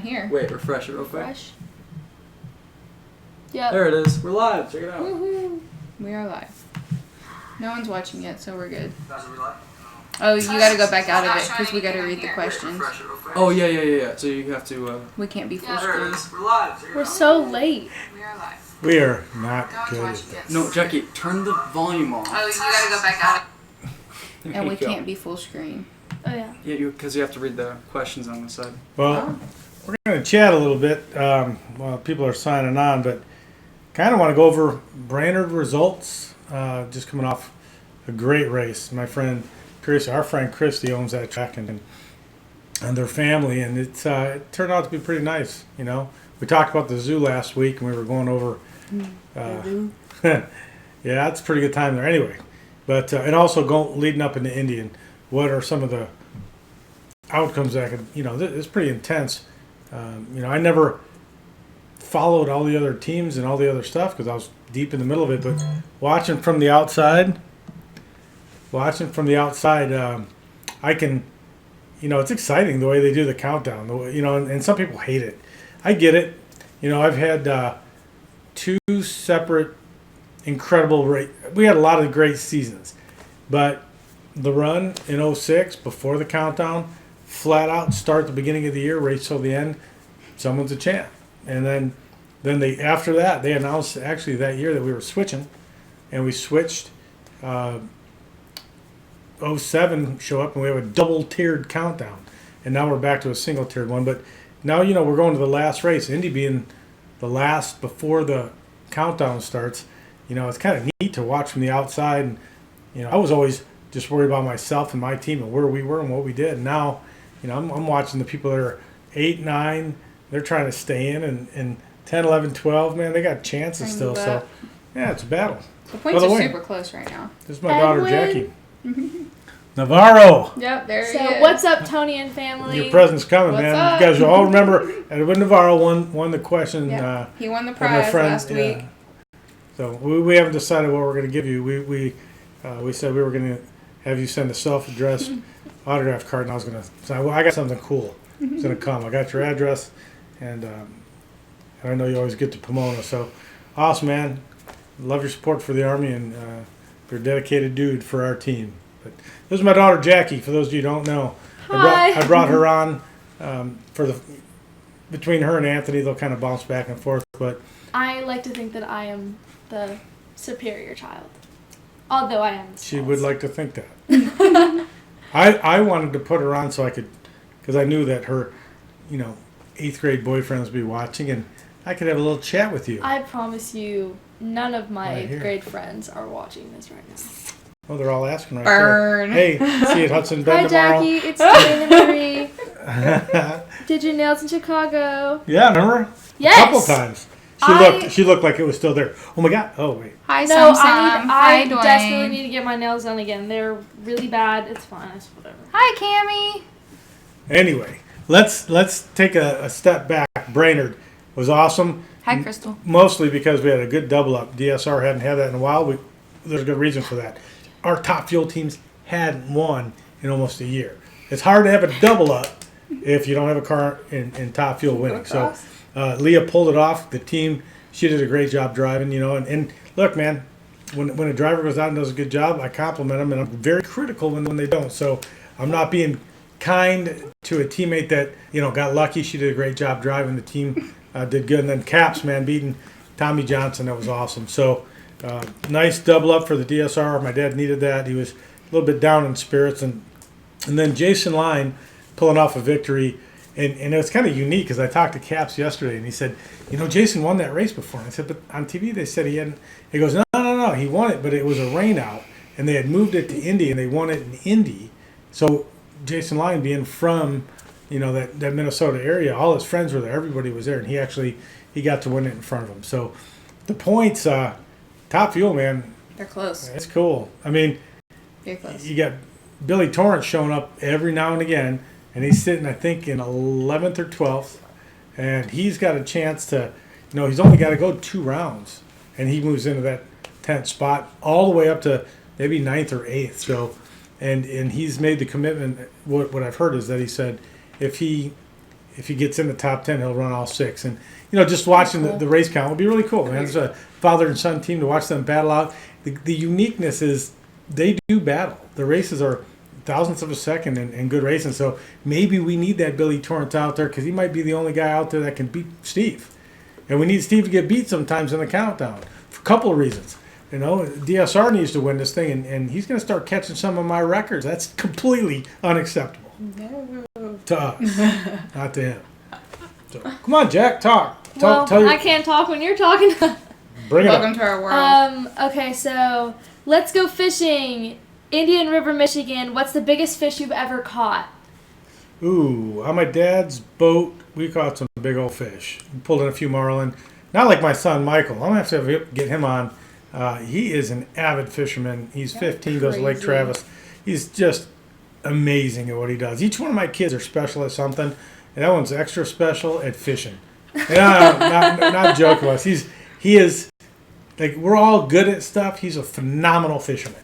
here. Wait, refresh it real quick. Fresh. Yep. There it is. We're live. Check it out. Woohoo. We are live. No one's watching yet, so we're good. Oh, you gotta go back out of it because we gotta read the questions. Oh, yeah. So you have to... We can't be full There it screen. is. We're live. We're so late. We are live. We are not good at this. No, Jackie, turn the volume off. Oh, you gotta go back out of it. There And you we go. can't be full screen. Oh yeah. Yeah, because you have to read the questions on the side. Well, we're going to chat a little bit while people are signing on, but kind of want to go over Brainerd results. Just coming off a great race. My friend Chris, our friend Christy owns that track and their family, and it turned out to be pretty nice. You know, we talked about the zoo last week, and we were going over. Yeah, it's a pretty good time there. Anyway, but and also leading up into Indy, and what are some of the outcomes that could, it's pretty intense. I never followed all the other teams and all the other stuff because I was deep in the middle of it. But watching from the outside, I can, it's exciting the way they do the countdown. And some people hate it. I get it. I've had two separate incredible we had a lot of great seasons, but the run in 06 before the countdown, flat out start the beginning of the year, race till the end, someone's a champ. And then after that they announced actually that year that we were switching, and we switched. 07 show up and we have a double tiered countdown, and now we're back to a single tiered one. But now we're going to the last race, Indy being the last before the countdown starts. It's kind of neat to watch from the outside, and I was always just worried about myself and my team and where we were and what we did. And now, I'm watching the people that are 8, 9, they're trying to stay in, and 10, 11, 12, man, they got chances still. So, yeah, it's a battle. The points are super close right now. This is my daughter, Jackie. Mm-hmm. Navarro. Yep, there he So is. what's up, Tony and family? Your present's coming, What's man. up? You guys will all remember Edwin Navarro won the question. Yeah. He won the with my prize friend, last week. So we haven't decided what we're going to give you. We said we were going to have you send a self-addressed autograph card, and I was going to say, well, I got something cool. It's going to come. I got your address, and I know you always get to Pomona. So awesome, man. Love your support for the Army, and you're a dedicated dude for our team. But this is my daughter Jackie. For those of you who don't know, Hi. I brought her on between her and Anthony. They'll kind of bounce back and forth, but I like to think that I am the superior child, although I am. she would like to think that. I wanted to put her on so I could, because I knew that her, 8th grade boyfriends would be watching, and I could have a little chat with you. I promise you, none of my Right here. 8th grade friends are watching this right now. Oh, they're all asking right Burn. there. Hey, see you at Hudson Hi, Bend tomorrow. Jackie. It's Tony and Marie. Did your nails in Chicago? Yeah, remember? Yes. A couple times. She looked like it was still there. Oh my God. Oh wait. Hi, No, Sam. I Hi, Dwayne. desperately need to get my nails done again. They're really bad. It's fine. It's whatever. Hi, Cammie. Anyway, let's take a step back. Brainerd was awesome. Hi, Crystal. Mostly because we had a good double up. DSR hadn't had that in a while. There's a good reason for that. Our top fuel teams hadn't won in almost a year. It's hard to have a double up if you don't have a car in top fuel winning. So Leah pulled it off. The team, she did a great job driving, And look, man, when a driver goes out and does a good job, I compliment them, and I'm very critical when they don't. So I'm not being kind to a teammate that, got lucky. She did a great job driving. The team did good. And then Caps, man, beating Tommy Johnson. That was awesome. So nice double up for the DSR. My dad needed that. He was a little bit down in spirits. And then Jason Line pulling off a victory. And it was kind of unique because I talked to Caps yesterday, and he said, Jason won that race before. And I said, but on TV they said he hadn't. He goes, no, he won it, but it was a rain out. And they had moved it to Indy, and they won it in Indy. So Jason Line being from, that Minnesota area, all his friends were there. Everybody was there, and he got to win it in front of him. So the points, top fuel, man. They're close. It's cool. I mean, Very close. you got Billy Torrance showing up every now and again, and he's sitting, I think, in 11th or 12th, and he's got a chance to, he's only got to go 2 rounds, and he moves into that 10th spot all the way up to maybe 9th or 8th. So, and he's made the commitment. What I've heard is that he said if he if he gets in the top 10, he'll run all 6. And just watching the race count will be really cool, man. It's a father and son team to watch them battle out. The uniqueness is they do battle. The races are thousandths of a second and good racing. So maybe we need that Billy Torrance out there because he might be the only guy out there that can beat Steve. And we need Steve to get beat sometimes in the countdown for a couple of reasons. DSR needs to win this thing, and he's going to start catching some of my records. That's completely unacceptable to us, not to him. So, come on, Jack, talk. Well, tell I can't talk when you're talking. Bring it Welcome up. to our world. Okay, so let's go fishing. Indian River, Michigan. What's the biggest fish you've ever caught? Ooh, on my dad's boat, we caught some big old fish. We pulled in a few marlin. Not like my son, Michael. I'm going to have to get him on. He is an avid fisherman. He's 15, goes to Lake Travis. He's just amazing at what he does. Each one of my kids are special at something, and that one's extra special at fishing. Not joking with us. He is, like, we're all good at stuff. He's a phenomenal fisherman.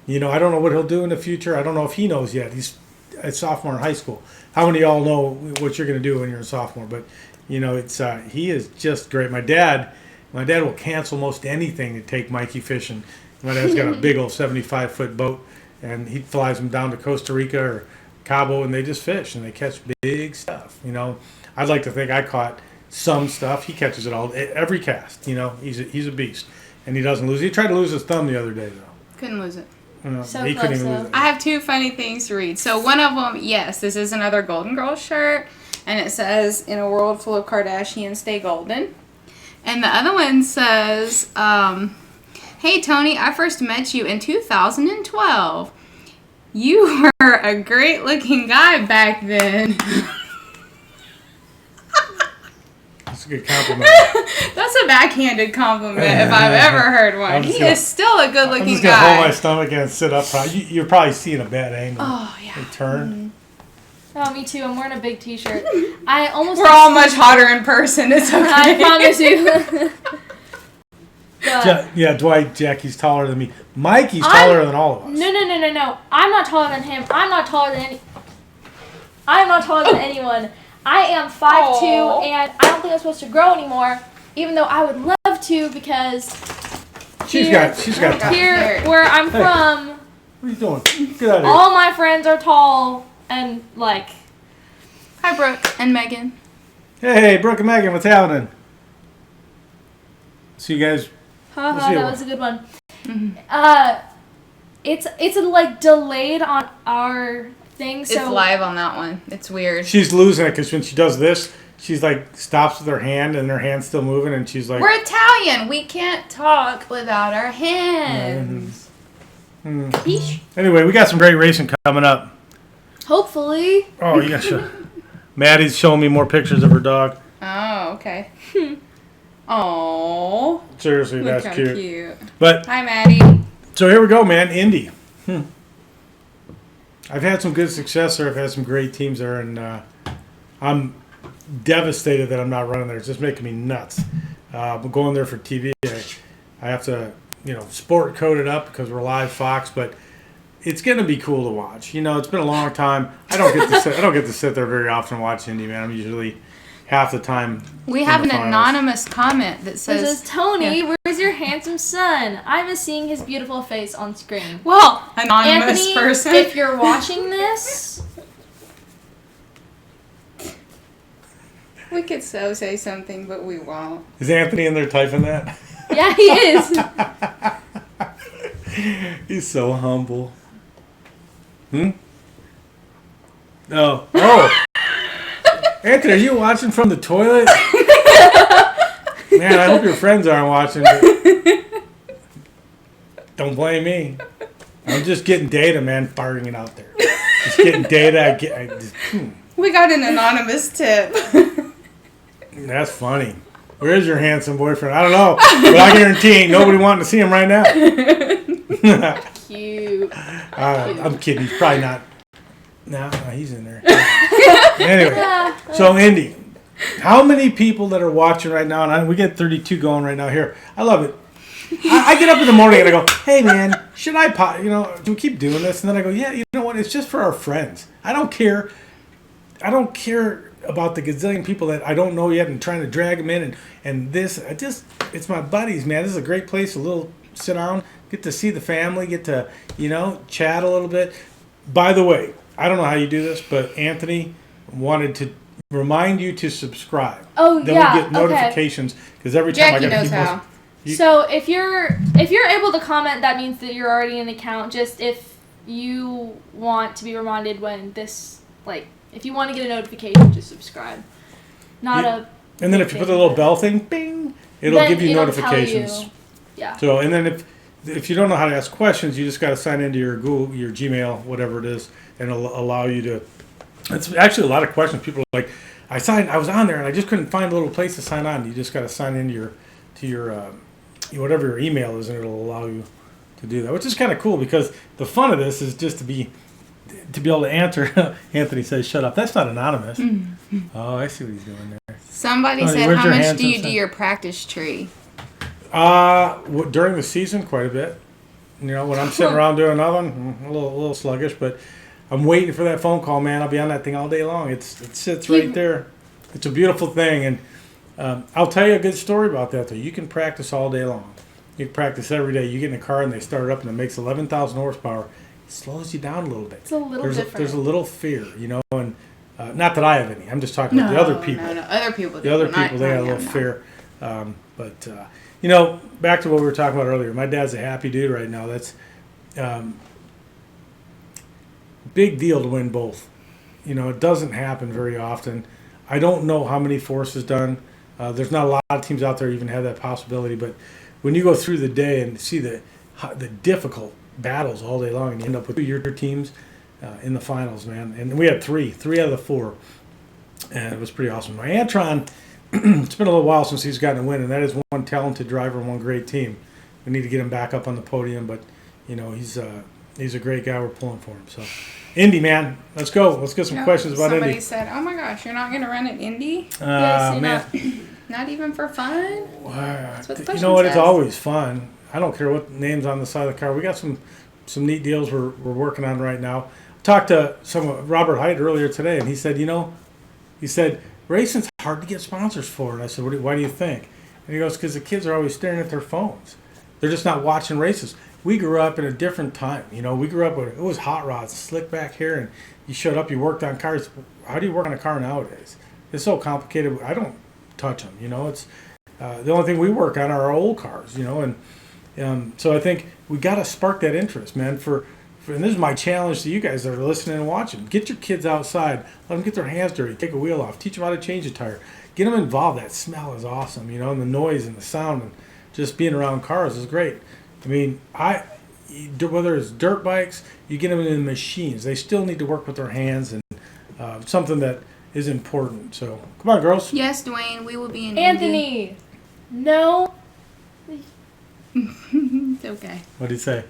I don't know what he'll do in the future. I don't know if he knows yet. He's a sophomore in high school. How many of y'all know what you're going to do when you're a sophomore? But, it's he is just great. My dad will cancel most anything to take Mikey fishing. My dad's got a big old 75-foot boat, and he flies them down to Costa Rica or Cabo, and they just fish, and they catch big stuff. I'd like to think I caught some stuff. He catches it all, every cast. He's a beast, and he doesn't lose. He tried to lose his thumb the other day, though. Couldn't lose it. So he close, couldn't even though. lose it. I have 2 funny things to read. So one of them, yes, this is another Golden Girls shirt, and it says, "In a world full of Kardashians, stay golden." And the other one says, "Hey Tony, I first met you in 2012. You were a great-looking guy back then." That's a good compliment. That's a backhanded compliment if I've ever heard one. He is still a I'm good-looking just going to hold my guy. stomach and sit up. You're probably seeing a bad angle. Oh yeah. They turn. Oh, me too. I'm wearing a big T-shirt. I almost. We're all much hotter in person. It's okay. I promise you. But Dwight, Jackie's taller than me. Mikey's taller than all of us. No. I'm not taller than him. I'm not taller than anyone. I am 5'2", and I don't think I'm supposed to grow anymore, even though I would love to because She's got here where I'm from, What are you doing? Get out of here. all my friends are tall and like. Hi, Brooke and Megan. Hey, Brooke and Megan, what's happening? So you guys, That was a good one. It's like delayed on our thing, so It's live on that one. It's weird. she's losing it because when she does this, she's like stops with her hand and her hand's still moving, and she's like, We're Italian. We can't talk without our hands. Yeesh. Anyway, we got some great racing coming up. Hopefully. Oh, you got to. Maddie's showing me more pictures of her dog. Oh, okay. Oh, Seriously, look that's how cute. cute. But Hi, Maddie. so here we go, man. Indy. I've had some good success there. I've had some great teams there, and I'm devastated that I'm not running there. It's just making me nuts. I'm going there for TV. I have to, sport code it up because we're live Fox, but it's going to be cool to watch. It's been a long time. I don't get to sit there very often and watch Indy, man. I'm usually half the time. We in have the an finals. anonymous comment that It says, says, Tony, where's your handsome son? I miss seeing his beautiful face on screen. well, anonymous Anthony, person. if you're watching this, We could so say something, but we won't. Is Anthony in there typing that? yeah, he is. He's so humble. Oh. Anthony, are you watching from the toilet? Man, I hope your friends aren't watching. But don't blame me. I'm just getting data, man, firing it out there. Just getting data. We got an anonymous tip. That's funny. Where is your handsome boyfriend? I don't know, but I guarantee ain't nobody wanting to see him right now. Cute. I'm kidding. He's probably not. No, he's in there. Anyway, so Indy, how many people that are watching right now, and we get 32 going right now here. I love it. I get up in the morning and I go, hey man, should I do we keep doing this? And then I go, yeah, you know what? It's just for our friends. I don't care about the gazillion people that I don't know yet and trying to drag them in and this. It's my buddies, man. This is a great place. A little sit down, get to see the family, get to chat a little bit. By the way, I don't know how you do this, but Anthony wanted to remind you to subscribe. Oh, then yeah. we get notifications because every time Jackie I got knows people. how. So if you're able to comment, that means that you're already in the account. Just if you want to be reminded when this, like, if you want to get a notification, just subscribe. And then if you put the little bell thing, bing, it'll give you notifications. Tell you, yeah. So and then if you don't know how to ask questions, you just got to sign into your Google, your Gmail, whatever it is, and it'll allow you to. It's actually a lot of questions. People are like, I was on there and I just couldn't find a little place to sign on. You just got to sign into your whatever your email is, and it'll allow you to do that, which is kind of cool because the fun of this is just to be able to answer. Anthony says, "Shut up." That's not anonymous. Oh, I see what he's doing there. Somebody said, "How much do you do your practice tree?" During the season, quite a bit. When I'm sitting around doing nothing, a little sluggish, but I'm waiting for that phone call, man. I'll be on that thing all day long. It sits right there. It's a beautiful thing, and I'll tell you a good story about that, though. You can practice all day long. You can practice every day. You get in a car and they start it up and it makes 11,000 horsepower. It slows you down a little bit. It's a little different. There's a little fear, and not that I have any. I'm just talking about the other people. No, other people. The other people, they got a little fear. But back to what we were talking about earlier. My dad's a happy dude right now. That's big deal to win both. It doesn't happen very often. I don't know how many Force has done. There's not a lot of teams out there even have that possibility. But when you go through the day and see the difficult battles all day long, and you end up with your teams in the finals, man. And we had three out of the four, and it was pretty awesome. My Antron, it's been a little while since he's gotten a win, and that is one talented driver and one great team. We need to get him back up on the podium, but he's a great guy. We're pulling for him. So, Indy, man, let's go. Let's get some questions about Somebody Indy. said, "Oh my gosh, you're not going to run at Indy? Yes, man. Not even for fun?" That's what the question You know what? It's says. always fun. I don't care what name's on the side of the car. We got some neat deals we're working on right now. Talked to Robert Height earlier today, and he said, racing's hard to get sponsors for. And I said, why do you think? And he goes, because the kids are always staring at their phones. They're just not watching races. We grew up in a different time. We grew up with, it was hot rods, slick back hair, and you showed up, you worked on cars. How do you work on a car nowadays? It's so complicated. I don't touch them. It's the only thing we work on are our old cars. And so I think we got to spark that interest, man. And this is my challenge to you guys that are listening and watching. Get your kids outside. Let them get their hands dirty. Take a wheel off. Teach them how to change a tire. Get them involved. That smell is awesome, and the noise and the sound and just being around cars is great. I mean, whether it's dirt bikes, you get them in the machines. They still need to work with their hands and something that is important. So, come on, girls. Yes, Dwayne, we will be in Anthony, Indy. no. It's okay. What did he say?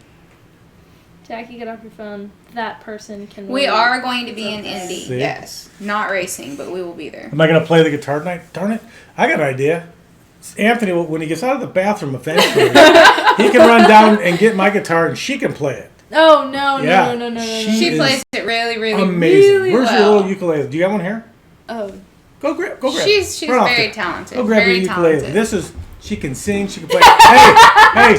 Jackie, get off your phone. That person can. We are going to be in Indy. See? Yes. Not racing, but we will be there. Am I going to play the guitar tonight? Darn it. I got an idea. Anthony, when he gets out of the bathroom eventually, he can run down and get my guitar and she can play it. Oh, no. She plays it really, really, amazing. really Where's well. your little ukulele? Do you got one here? Oh. Go grab. She's Run off very there. talented. Go grab very your ukulele. talented. She can sing. She can play. hey.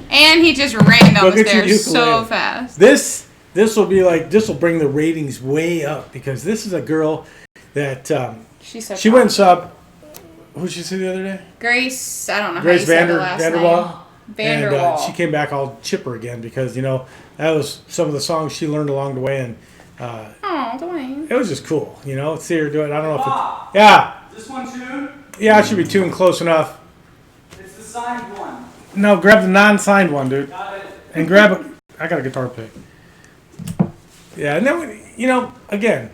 And he just ran Go get your upstairs so ukulele. fast. This will bring the ratings way up because this is a girl that She's so she went and saw. Who did she see the other day? Grace, I don't know Grace how you say the last Vanderwall. name. Vanderwall. And she came back all chipper again because that was some of the songs she learned along the way, and Oh, Dwayne. it was just cool. See her do it. I don't know if it. Yeah. Is this one tuned? Yeah, it should be tuned close enough. It's the signed one. No, grab the non-signed one, dude. Got it. And grab I got a guitar pick. Yeah, and then again,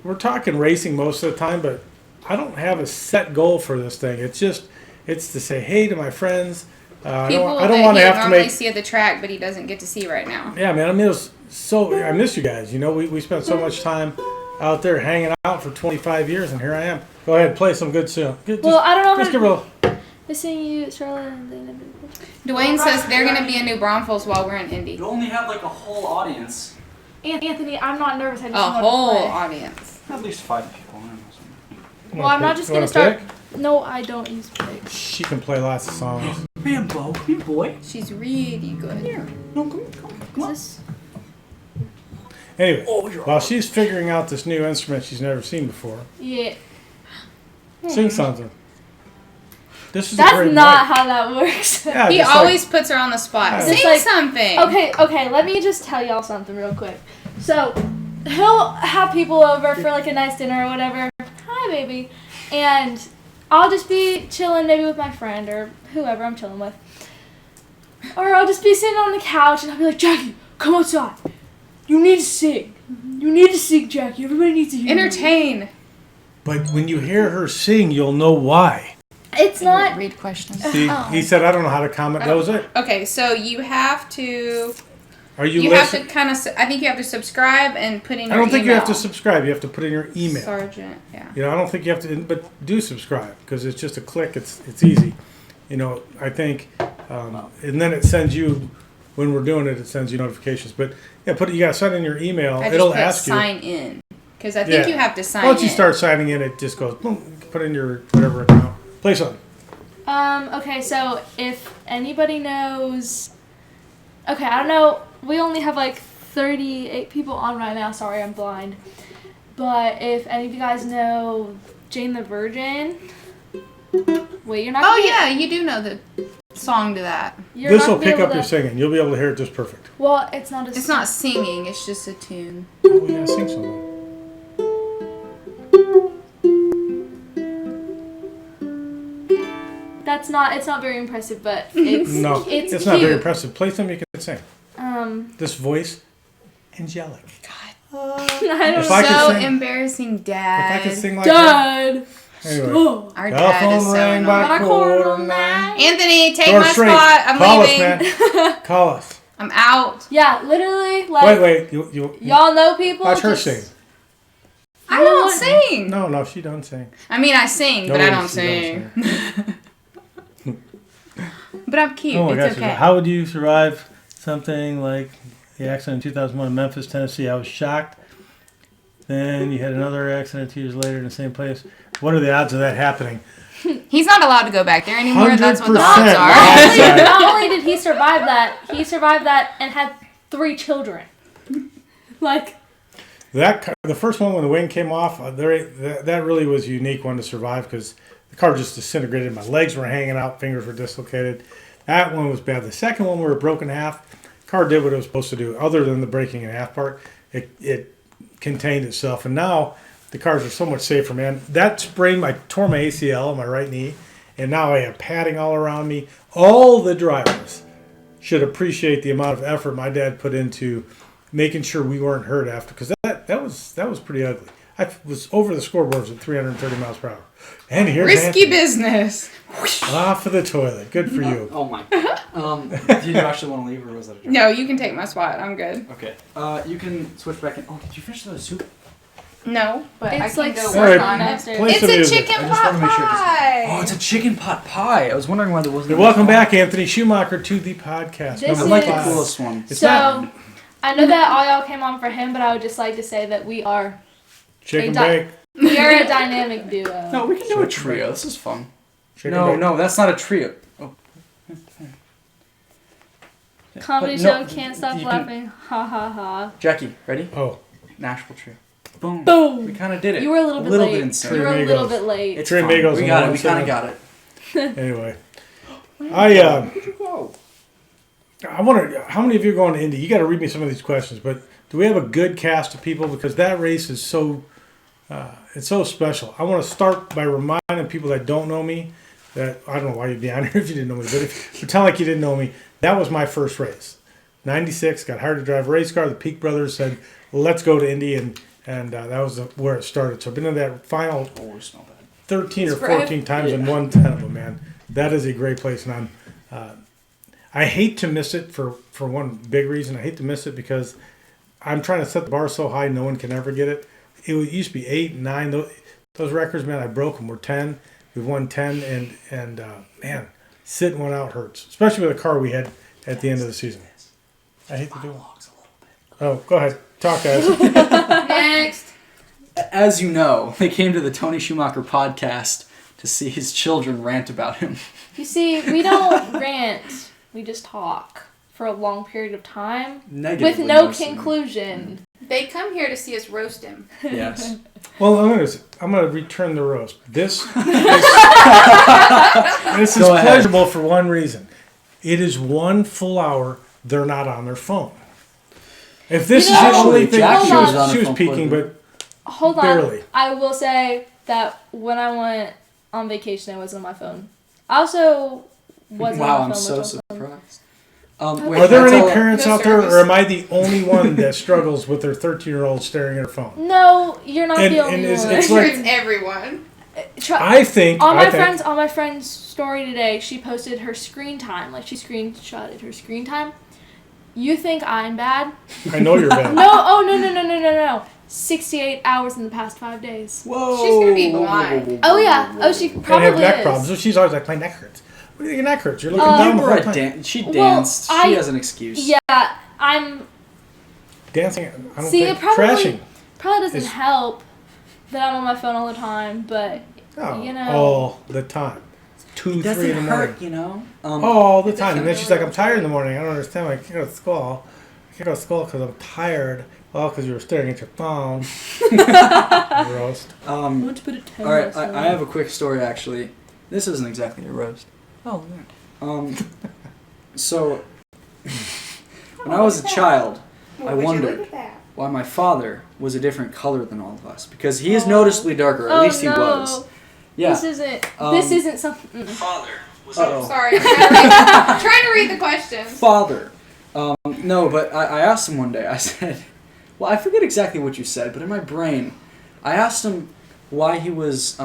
we're talking racing most of the time, but I don't have a set goal for this thing. It's to say hey to my friends. I don't want to have to normally make. see at the track, but he doesn't get to see right now. Yeah, man. I miss you guys. We spent so much time out there hanging out for 25 years, and here I am. Go ahead, play some good soon. Well, I don't know Just give her a. Missing you, Charlotte. Dwayne says they're going to be in New Braunfels while we're in Indy. You only have like a whole audience. Anthony, I'm not nervous. I just A want whole to play. audience. At least 5 people. Well, I'm not just going to start. No, I don't use pick. She can play lots of songs. Rambo, come here, boy. She's really good. Here. No, come on. Is this... Anyway, Oh, while she's figuring out this new instrument she's never seen before, Yeah. sing something. This is a That's great not night. how that works. Yeah, He just always puts her on the spot. Yeah. Sing Just like- something. Okay, let me just tell y'all something real quick. So, he'll have people over for like a nice dinner or whatever. Hi, baby. And I'll just be chilling maybe with my friend or whoever I'm chilling with. Or I'll just be sitting on the couch and I'll be like, Jackie, come outside. You need to sing. You need to sing, Jackie. Everybody needs to hear you. Entertain. But when you hear her sing, you'll know why. It's not... Read questions. See, he said, I don't know how to comment. That was it. Okay, so you have to. Are you You have listening? to kind of. I think you have to subscribe and put in your I don't think you have to email. subscribe. You have to put in your email. Sergeant, yeah. You know, I don't think you have to, but do subscribe because it's just a click. It's easy. You know, I think, and then it sends you when we're doing it. It sends you notifications. But yeah, you got to sign in your email. I just It'll put ask you. sign in because I think Yeah. you have to sign Once you in. start signing in, it just goes boom. Put in your whatever account. Play something. Okay, so if anybody knows... Okay, I don't know. We only have like 38 people on right now. Sorry, I'm blind. But if any of you guys know Jane the Virgin... Wait, you're not Oh gonna be- yeah, you do know the song to that. You're This not will gonna be pick able up your to- singing. You'll be able to hear it just perfect. Well, it's not a... It's not singing; it's just a tune. Oh yeah, sing something. That's not... It's not very impressive, but it's... No, It's not very cute. impressive. Play something you can sing. This voice, angelic. I If don't I could So sing- embarrassing, If Dad. I could sing like that. Dad! Anyway. Oh. Our dad is so rang annoying. by Quarter quarter nine. nine. Anthony, take Door my straight. spot. I'm Call leaving. us, man. Call us. I'm out. Yeah, literally, like... Wait. You Y'all know people? watch her just- sing. I don't sing. No, she don't sing. I mean, I sing, but I don't she sing. sing. But I'm cute. Oh my It's gosh! okay. How would you survive something like the accident in 2001 in Memphis, Tennessee? I was shocked. Then you had another accident 2 years later in the same place. What are the odds of that happening? He's not allowed to go back there anymore. That's what the 100% odds are. odds. Not only did he survive that, he survived that and had 3 children. Like, The first one when the wing came off, that really was a unique one to survive because the car just disintegrated. My legs were hanging out, fingers were dislocated. That one was bad. The second one, we were broken in half. Car did what it was supposed to do. Other than the breaking in half part, it contained itself. And now the cars are so much safer, man. That sprain, I tore my ACL on my right knee, and now I have padding all around me. All the drivers should appreciate the amount of effort my dad put into making sure we weren't hurt after, because that was pretty ugly. I was over the scoreboards at 330 miles per hour. And here's Risky Anthony. business. Off of the toilet. Good for you. Oh my. Do you actually want to leave, or was that a joke? No, you can take my spot. I'm good. Okay. You can switch back in. Oh, did you finish the soup? No, but I It's can like go so work Alright. on it. downstairs. Play It's some a music. chicken I just pot wanna make sure it's- pie. Oh, it's a chicken pot pie. I was wondering why there wasn't. Hey, welcome back, Anthony Schumacher, to the podcast. This I Number like the is- 5. coolest one. It's so, not I know that all y'all came on for him, but I would just like to say that we are chicken Hey, bake. we are a dynamic duo. No, we can do a trio. This is fun. Chicken bake. No, that's not a trio. Oh. Comedy No, show, can't stop you can- laughing. Ha ha ha. Jackie, ready? Oh, Nashville trio. Boom. Boom. We kind of did it. You were a little bit late. insane. You were a little Amigos. bit late. It's Three fun. amigos We and got it. one We kind of sinner. got it. anyway. Whoa. I wonder, how many of you are going to Indy? You got to read me some of these questions, but do we have a good cast of people? Because that race is so, it's so special. I want to start by reminding people that don't know me that, I don't know why you'd be on here if you didn't know me, but if you pretend like you didn't know me, that was my first race. 96, got hired to drive a race car. The Peak brothers said, let's go to Indy, and that was where it started. So I've been in that final Oh, we smell bad. 13 or It's forever. 14 times and won 10 of them, man. That is a great place, and I hate to miss it for one big reason. I hate to miss it because I'm trying to set the bar so high no one can ever get it. It used to be 8 and 9. Those records, man, I broke them. We're 10. We've won 10, and man, sitting one out hurts, especially with the car we had at the end of the season. I hate to do it. Oh, go ahead. Talk, guys. Next. As you know, they came to the Tony Schumacher podcast to see his children rant about him. You see, we don't rant. We just talk for a long period of time with Negatively, no mostly. conclusion. They come here to see us roast him. Yes. Well, I'm gonna return the roast. This is Go ahead. pleasurable for one reason. It is 1 full hour they're not on their phone. If this You is know- the only Actually, thing, Jackie was on she her was phone peeking, playing. but Hold on. Barely. I will say that when I went on vacation, I wasn't on my phone. I also wasn't Wow, on I'm my phone. so much on my phone. surprised. Okay. are there that's any all- parents No out there, service. or am I the only one that struggles with their 13-year-old staring at her phone? No, you're not And- the only and it's- one. I'm it's sure like- it's everyone. I think on my friend's story today, she posted her screen time. Like, she screenshotted her screen time. You think I'm bad? I know you're bad. No, oh, no. 68 hours in the past 5 days. Whoa. She's gonna be blind. Oh, yeah. Oh, she And probably have neck is. problems. So she's always like, my neck hurts. What do you think your neck hurts? You're looking Um, down You the were whole a time. she Well, danced. I- She has an excuse. Yeah, I'm... Dancing, I don't See, think. it probably Trashing. doesn't It's- help that I'm on my phone all the time, but Oh, you know. all the time. 2, 3 in the Doesn't morning. hurt, you know. All the It time. And then doesn't she's like, really I'm tired in the hurt. morning. I don't understand. I can't go to school. I can't go to school because I'm tired. Well, because you were staring at your phone. Roast. Let's put a 10 All right, on I have a quick story actually. This isn't exactly a roast. Oh, so when I was a child, Well, I would you wondered. look at that? why my father was a different color than all of us because he is noticeably darker. At Oh, least he no. was. Yeah. This isn't something. Father was Oh, sorry. I'm trying to read the questions. Father. No, but I asked him one day. I said, well, I forget exactly what you said, but in my brain, I asked him why he was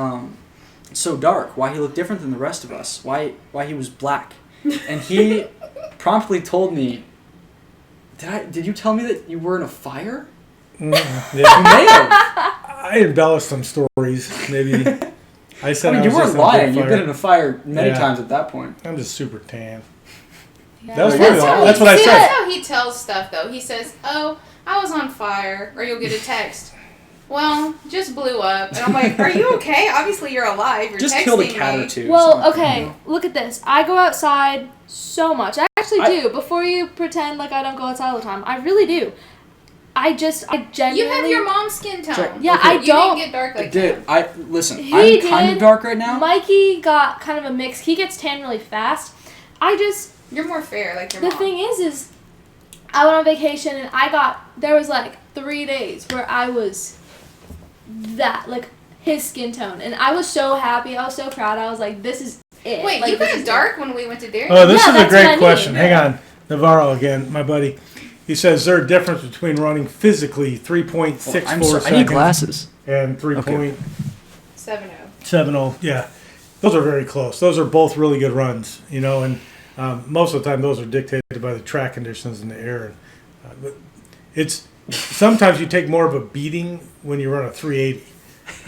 so dark, why he looked different than the rest of us, why he was black, and he promptly told me, Did you tell me that you were in a fire? Yeah. You may have. I embellished some stories, maybe. I said I mean, I you was weren't just in a big lying. You've fire. been in a fire many Yeah. times at that point. I'm just super tan. Yeah. That was That's funny. how Though. That's what I See, said. that's how he tells stuff, though. He says, "Oh, I was on fire," or you'll get a text. Well, just blew up, and I'm like, "Are you okay? Obviously, you're alive. You're Just texting killed a cat me." or two. Well, something, okay, you know? look at this. I go outside so much. I actually I- do. Before you pretend like I don't go outside all the time, I really do. I genuinely. You have your mom's skin tone. Check. Yeah, Okay. I You don't. didn't get dark like Did that. listen? He I'm kind did. of dark right now. Mikey got kind of a mix. He gets tan really fast. You're more fair, like your The mom. thing is I went on vacation and there was like 3 days where I was like his skin tone. And I was so happy. I was so proud. I was like, this is it. Wait, like, you this got is dark when we went to Dairy? Oh, this Yeah, is a that's what I great mean. question. Hang on. Navarro again, my buddy. He says, is there a difference between running physically 3.64 I'm sorry. I seconds need glasses. and 3.70? 7-0. Yeah. Those are very close. Those are both really good runs, you know, and most of the time those are dictated by the track conditions in the air. But it's sometimes you take more of a beating when you run a 380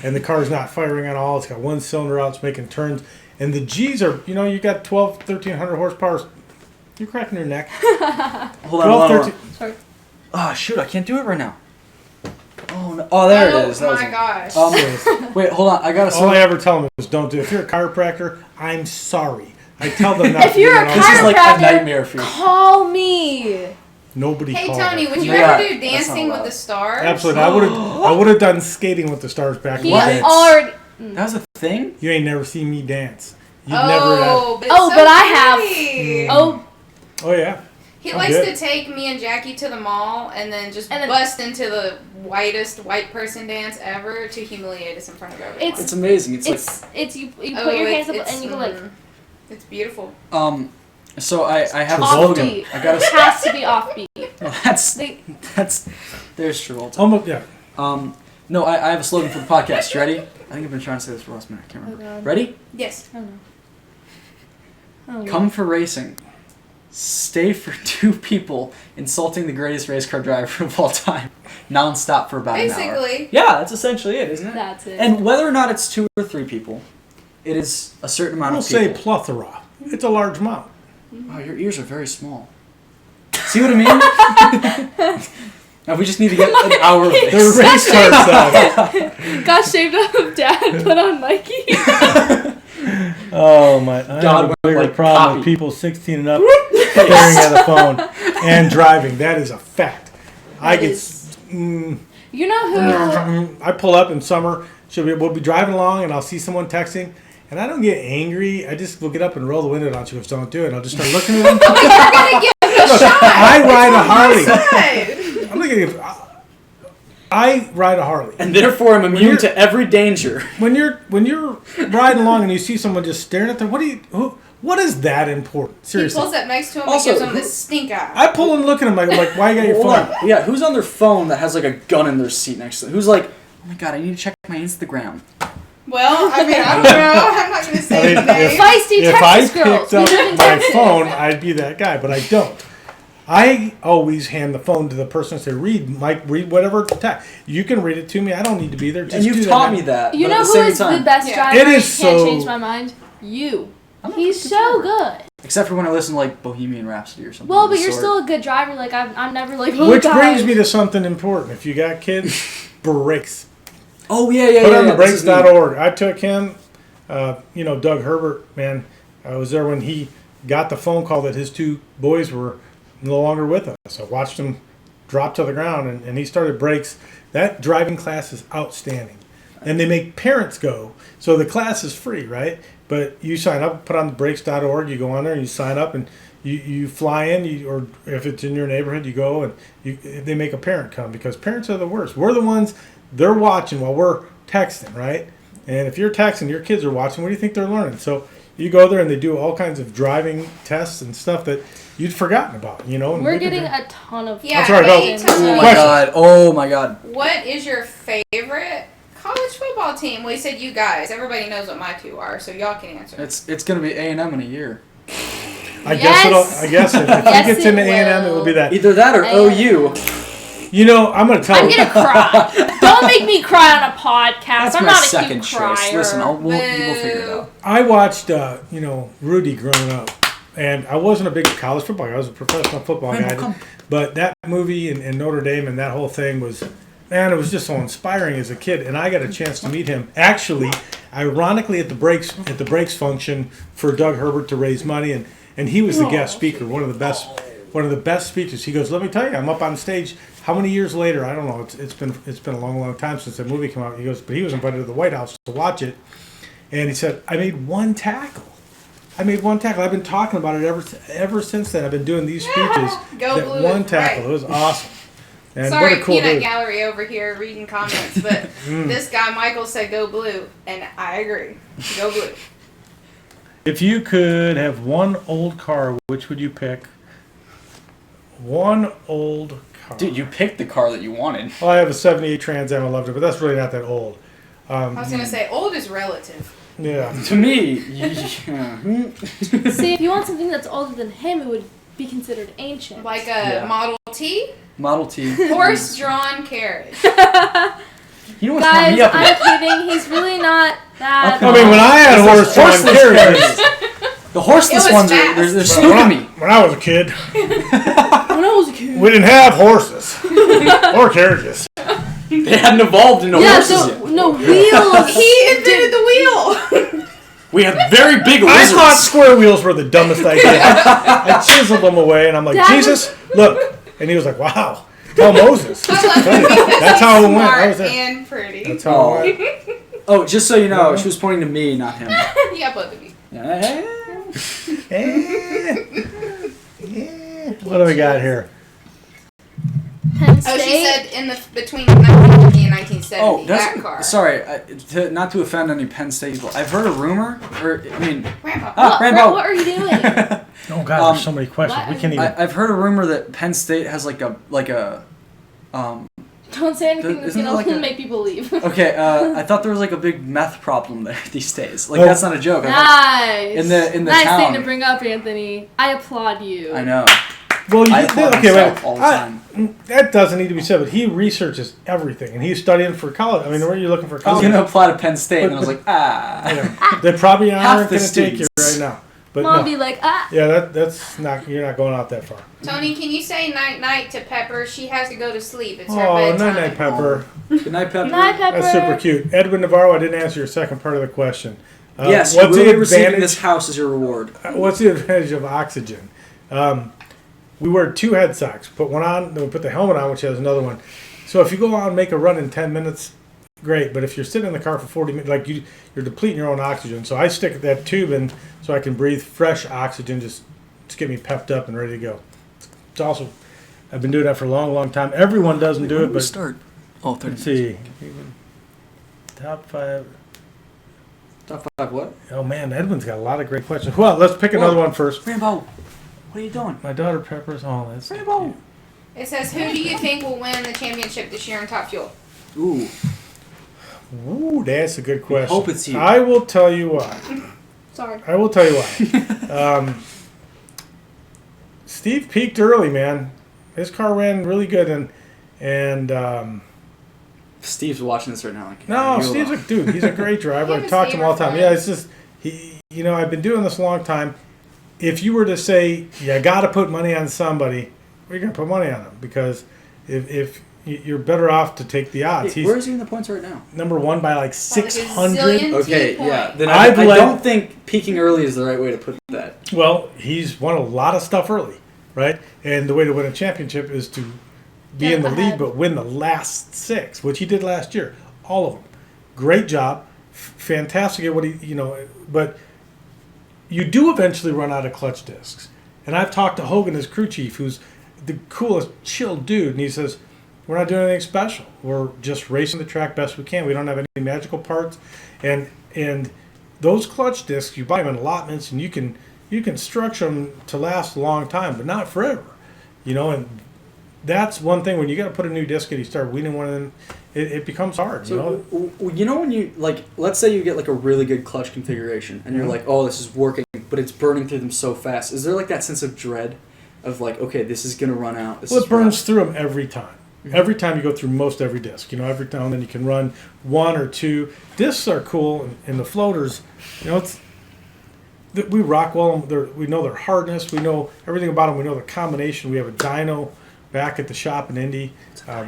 and the car's not firing at all. It's got one cylinder out, it's making turns. And the G's are, you know, you got 1,300 horsepower. You're cracking your neck. Hold 12, on. 13. Sorry. Oh shoot! I can't do it right now. Oh no! Oh, there it is. That Oh was my it. gosh. Wait, hold on. I gotta. All I ever tell them is don't do it. If you're a chiropractor, I'm sorry. I tell them not If to you're do a it. This is like a chiropractor, nightmare for you. call me. Nobody Hey called Tony, it. would you Yeah, ever do that's not Dancing with allowed. the Stars? Absolutely. I would have done skating with the stars back in He the day. already. That was a thing. You ain't never seen me dance. You've Oh, but, it's Oh, so but I have. pretty. Oh, never. Oh yeah. He I'm likes good. to take me and Jackie to the mall and then just And then- bust into the whitest white person dance ever to humiliate us in front of everyone. It's amazing. It's it's you put Oh, your hands up it's- and you go like It's beautiful. like. So I have a Travolta. slogan. offbeat. I gotta. It has to be offbeat. No, that's They, there's Travolta. Almost yeah. No, I have a slogan for the podcast. You ready? I think I've been trying to say this for the last minute. I can't remember. God. Ready? Yes. I don't know. Oh, Come for racing. Stay for 2 people insulting the greatest race car driver of all time, non-stop for about an hour. Basically. Yeah, that's essentially it, isn't it? That's it. And whether or not it's 2 or 3 people, it is a certain amount We'll of say people. plethora. It's a large amount. Oh, your ears are very small. See what I mean? Now we just need to get an hour of The this. race car stuff. Got shaved off Dad, put on Mikey. Oh my! I God have a went bigger like problem copy. with people 16 and up staring at a phone And driving. That is a fact. I That get. is- You know who? I pull up in summer. We'll be driving along, and I'll see someone texting, and I don't get angry. I just will get up and roll the window down. She goes, "Don't do it." And I'll just start looking at them. You're gonna give him a shot. I ride a Harley. Side. I'm looking at. I ride a Harley. And therefore, I'm immune you're- to every danger. When you're riding along and you see someone just staring at them, what is that important? He Seriously. pulls up next to him Also, and gives him who- this stink eye. I pull and look at him like why you got your Hold phone? on. Yeah, who's on their phone that has like a gun in their seat next to them? Who's like, oh my god, I need to check my Instagram. Well, I mean, I don't know. I'm not going to say I mean, anything. Feisty If I Texas girls. picked up my phone, I'd be that guy, but I don't. I always hand the phone to the person and say, read whatever text. You can read it to me. I don't need to be there. Just And you've do taught that. me that. You but know at the who same is time, the best Yeah. driver? It is Can't so- change my mind. You. He's so good. Except for when I listen to like Bohemian Rhapsody or something. Well, of the but you're sort. still a good driver. Like I'm never like. Oh, Which God. brings me to something important. If you got kids, brakes. Oh yeah, yeah, Put yeah. on the yeah, this is neat. brakes.org. I took him, Doug Herbert, man. I was there when he got the phone call that his two boys were no longer with us. I watched him drop to the ground, and he started brakes. That driving class is outstanding. And they make parents go. So the class is free, right? But you sign up, put on the brakes.org, you go on there and you sign up and you fly in, or if it's in your neighborhood, you go and they make a parent come because parents are the worst. We're the ones they're watching while we're texting, right? And if you're texting, your kids are watching, what do you think they're learning? So you go there and they do all kinds of driving tests and stuff that you'd forgotten about, you know? And We're we can getting do- a ton of. Yeah, I'm sorry, hey, go. tell me, Oh my Question. god. Oh my god. what is your favorite college football team? Well, you said you guys. Everybody knows what my two are, so y'all can answer. It's gonna be A&M in a year. I Yes. guess if Yes, he gets it into A&M, it will. will be that. Either that or I- OU. You know, I'm going to tell I'm you. gonna cry. Don't make me cry on a podcast. That's I'm my not a second cute crier. choice. Listen, we'll figure it out. I watched, Rudy growing up, and I wasn't a big college football guy. I was a professional football Rainbow, guy. come. But that movie and Notre Dame and that whole thing was, man, it was just so inspiring as a kid. And I got a chance to meet him, actually, ironically, at the breaks function for Doug Herbert to raise money, and he was the guest speaker, one of the best speakers. He goes, "Let me tell you, I'm up on stage. How many years later? I don't know. It's been a long time since that movie came out." He goes, but he was invited to the White House to watch it, and he said, "I made one tackle. I've been talking about it ever since then. I've been doing these speeches. Go that Blues, one tackle. right. It was awesome." And Sorry, what a cool peanut dude. gallery over here reading comments, but this guy Michael said go blue, and I agree. Go blue. If you could have one old car, which would you pick? One old car. Dude, you picked the car that you wanted. Well, I have a '78 Trans Am. I loved it, but that's really not that old. I was gonna say old is relative. Yeah. To me, yeah. See, if you want something that's older than him, it would be considered ancient. Like a Yeah. Model T, Model T. horse-drawn carriage. You know what's hung Guys, me up? I'm kidding. He's really not that. Okay. I mean, when I had It's those horse-drawn horseless carriages, The horseless was ones fast. they're when spooking me. when I was a kid, When I was a kid. we didn't have horses or carriages. They hadn't evolved into Yeah, horses so yet. no wheels. He invented the wheel. We had very big I lizards. thought square wheels were the dumbest idea. I chiseled them away, and I'm like, Dad Jesus, look. And he was like, wow. Tell Moses. That's how it went. That Smart was it. and pretty. That's how it went. Oh, just so you know, she was pointing to me, not him. Yeah, both of you. Yeah. What do we got here? Penn Oh, she State. said in the between 1950 and 1970. Oh, that car. that's sorry. Not to offend any Penn State people. I've heard a rumor, or I mean, Grandpa. Ah, What, Rainbow. what are you doing? Oh God, there's so many questions. what? We can't even. I've heard a rumor that Penn State has like a Don't say anything that's Isn't it gonna like a- make people leave. Okay, I thought there was like a big meth problem there these days. Like Oh. that's not a joke. I thought- Nice. in the nice town. thing to bring up, Anthony. I applaud you. I know. Well, I applaud myself all the time. That doesn't need to be said, but he researches everything, and he's studying for college. I mean, where are you looking for I was college? gonna apply to Penn State, and I was like, ah. Yeah. They probably Half aren't the going to take you students. right now. But Mom no. be like, ah. Yeah, that's not. You're not going out that far. Tony, can you say night night to Pepper? She has to go to sleep. It's her Oh, bedtime. night, Pepper. Good night, Pepper. Night, Pepper. That's super cute. Edwin Navarro, I didn't answer your second part of the question. Yes, what's you will the be receiving advantage? this house as your reward. What's the advantage of oxygen? We wear 2 head socks. Put one on, then we put the helmet on, which has another one. So if you go out and make a run in 10 minutes, great. But if you're sitting in the car for 40 minutes, like you're depleting your own oxygen. So I stick that tube in so I can breathe fresh oxygen, just to get me pepped up and ready to go. It's also, I've been doing that for a long, long time. Everyone doesn't do When it, we but start. Oh, 30 let's see. Top 5. Top 5 what? Oh man, Edwin's got a lot of great questions. Well, let's pick another one first. Rainbow, what are you doing? My daughter Pepper's. Oh, that's so Rainbow. cute. It says, who do you think will win the championship this year in Top Fuel? Ooh. Ooh, that's a good question. hope it's you. I will tell you why. Sorry. I will tell you why. Steve peaked early, man. His car ran really good, and Steve's watching this right now. Like, no, you're Steve's a alive. dude. He's a great driver. I talk to him all the time. Yeah, it's just he. You know, I've been doing this a long time. If you were to say you got to put money on somebody, we're gonna put money on him because if you're better off to take the odds. Hey, where is he in the points right now? Number 1 by like a 600. zillion. Okay, point. yeah. Then I've I led- don't think peaking early is the right way to put that. Well, he's won a lot of stuff early, right? And the way to win a championship is to be Get in the lead, ahead. but win the last 6, which he did last year. All of them. Great job. Fantastic at what he, but you do eventually run out of clutch discs. And I've talked to Hogan, his crew chief, who's the coolest, chill dude, and he says, we're not doing anything special. We're just racing the track best we can. We don't have any magical parts. And those clutch discs, you buy them in allotments, and you can structure them to last a long time, but not forever. And that's one thing when you got to put a new disc in, you start weaning one of them, it becomes hard. So, when you, like, let's say you get, like, a really good clutch configuration, and you're like, oh, this is working, but it's burning through them so fast. Is there, like, that sense of dread of, like, okay, this is going to run out? Well, it burns through them every time. Mm-hmm. Every time you go through most every disc. Every now and then you can run 1 or 2. Discs are cool, and the floaters, we rock well. We know their hardness. We know everything about them. We know the combination. We have a dyno back at the shop in Indy. A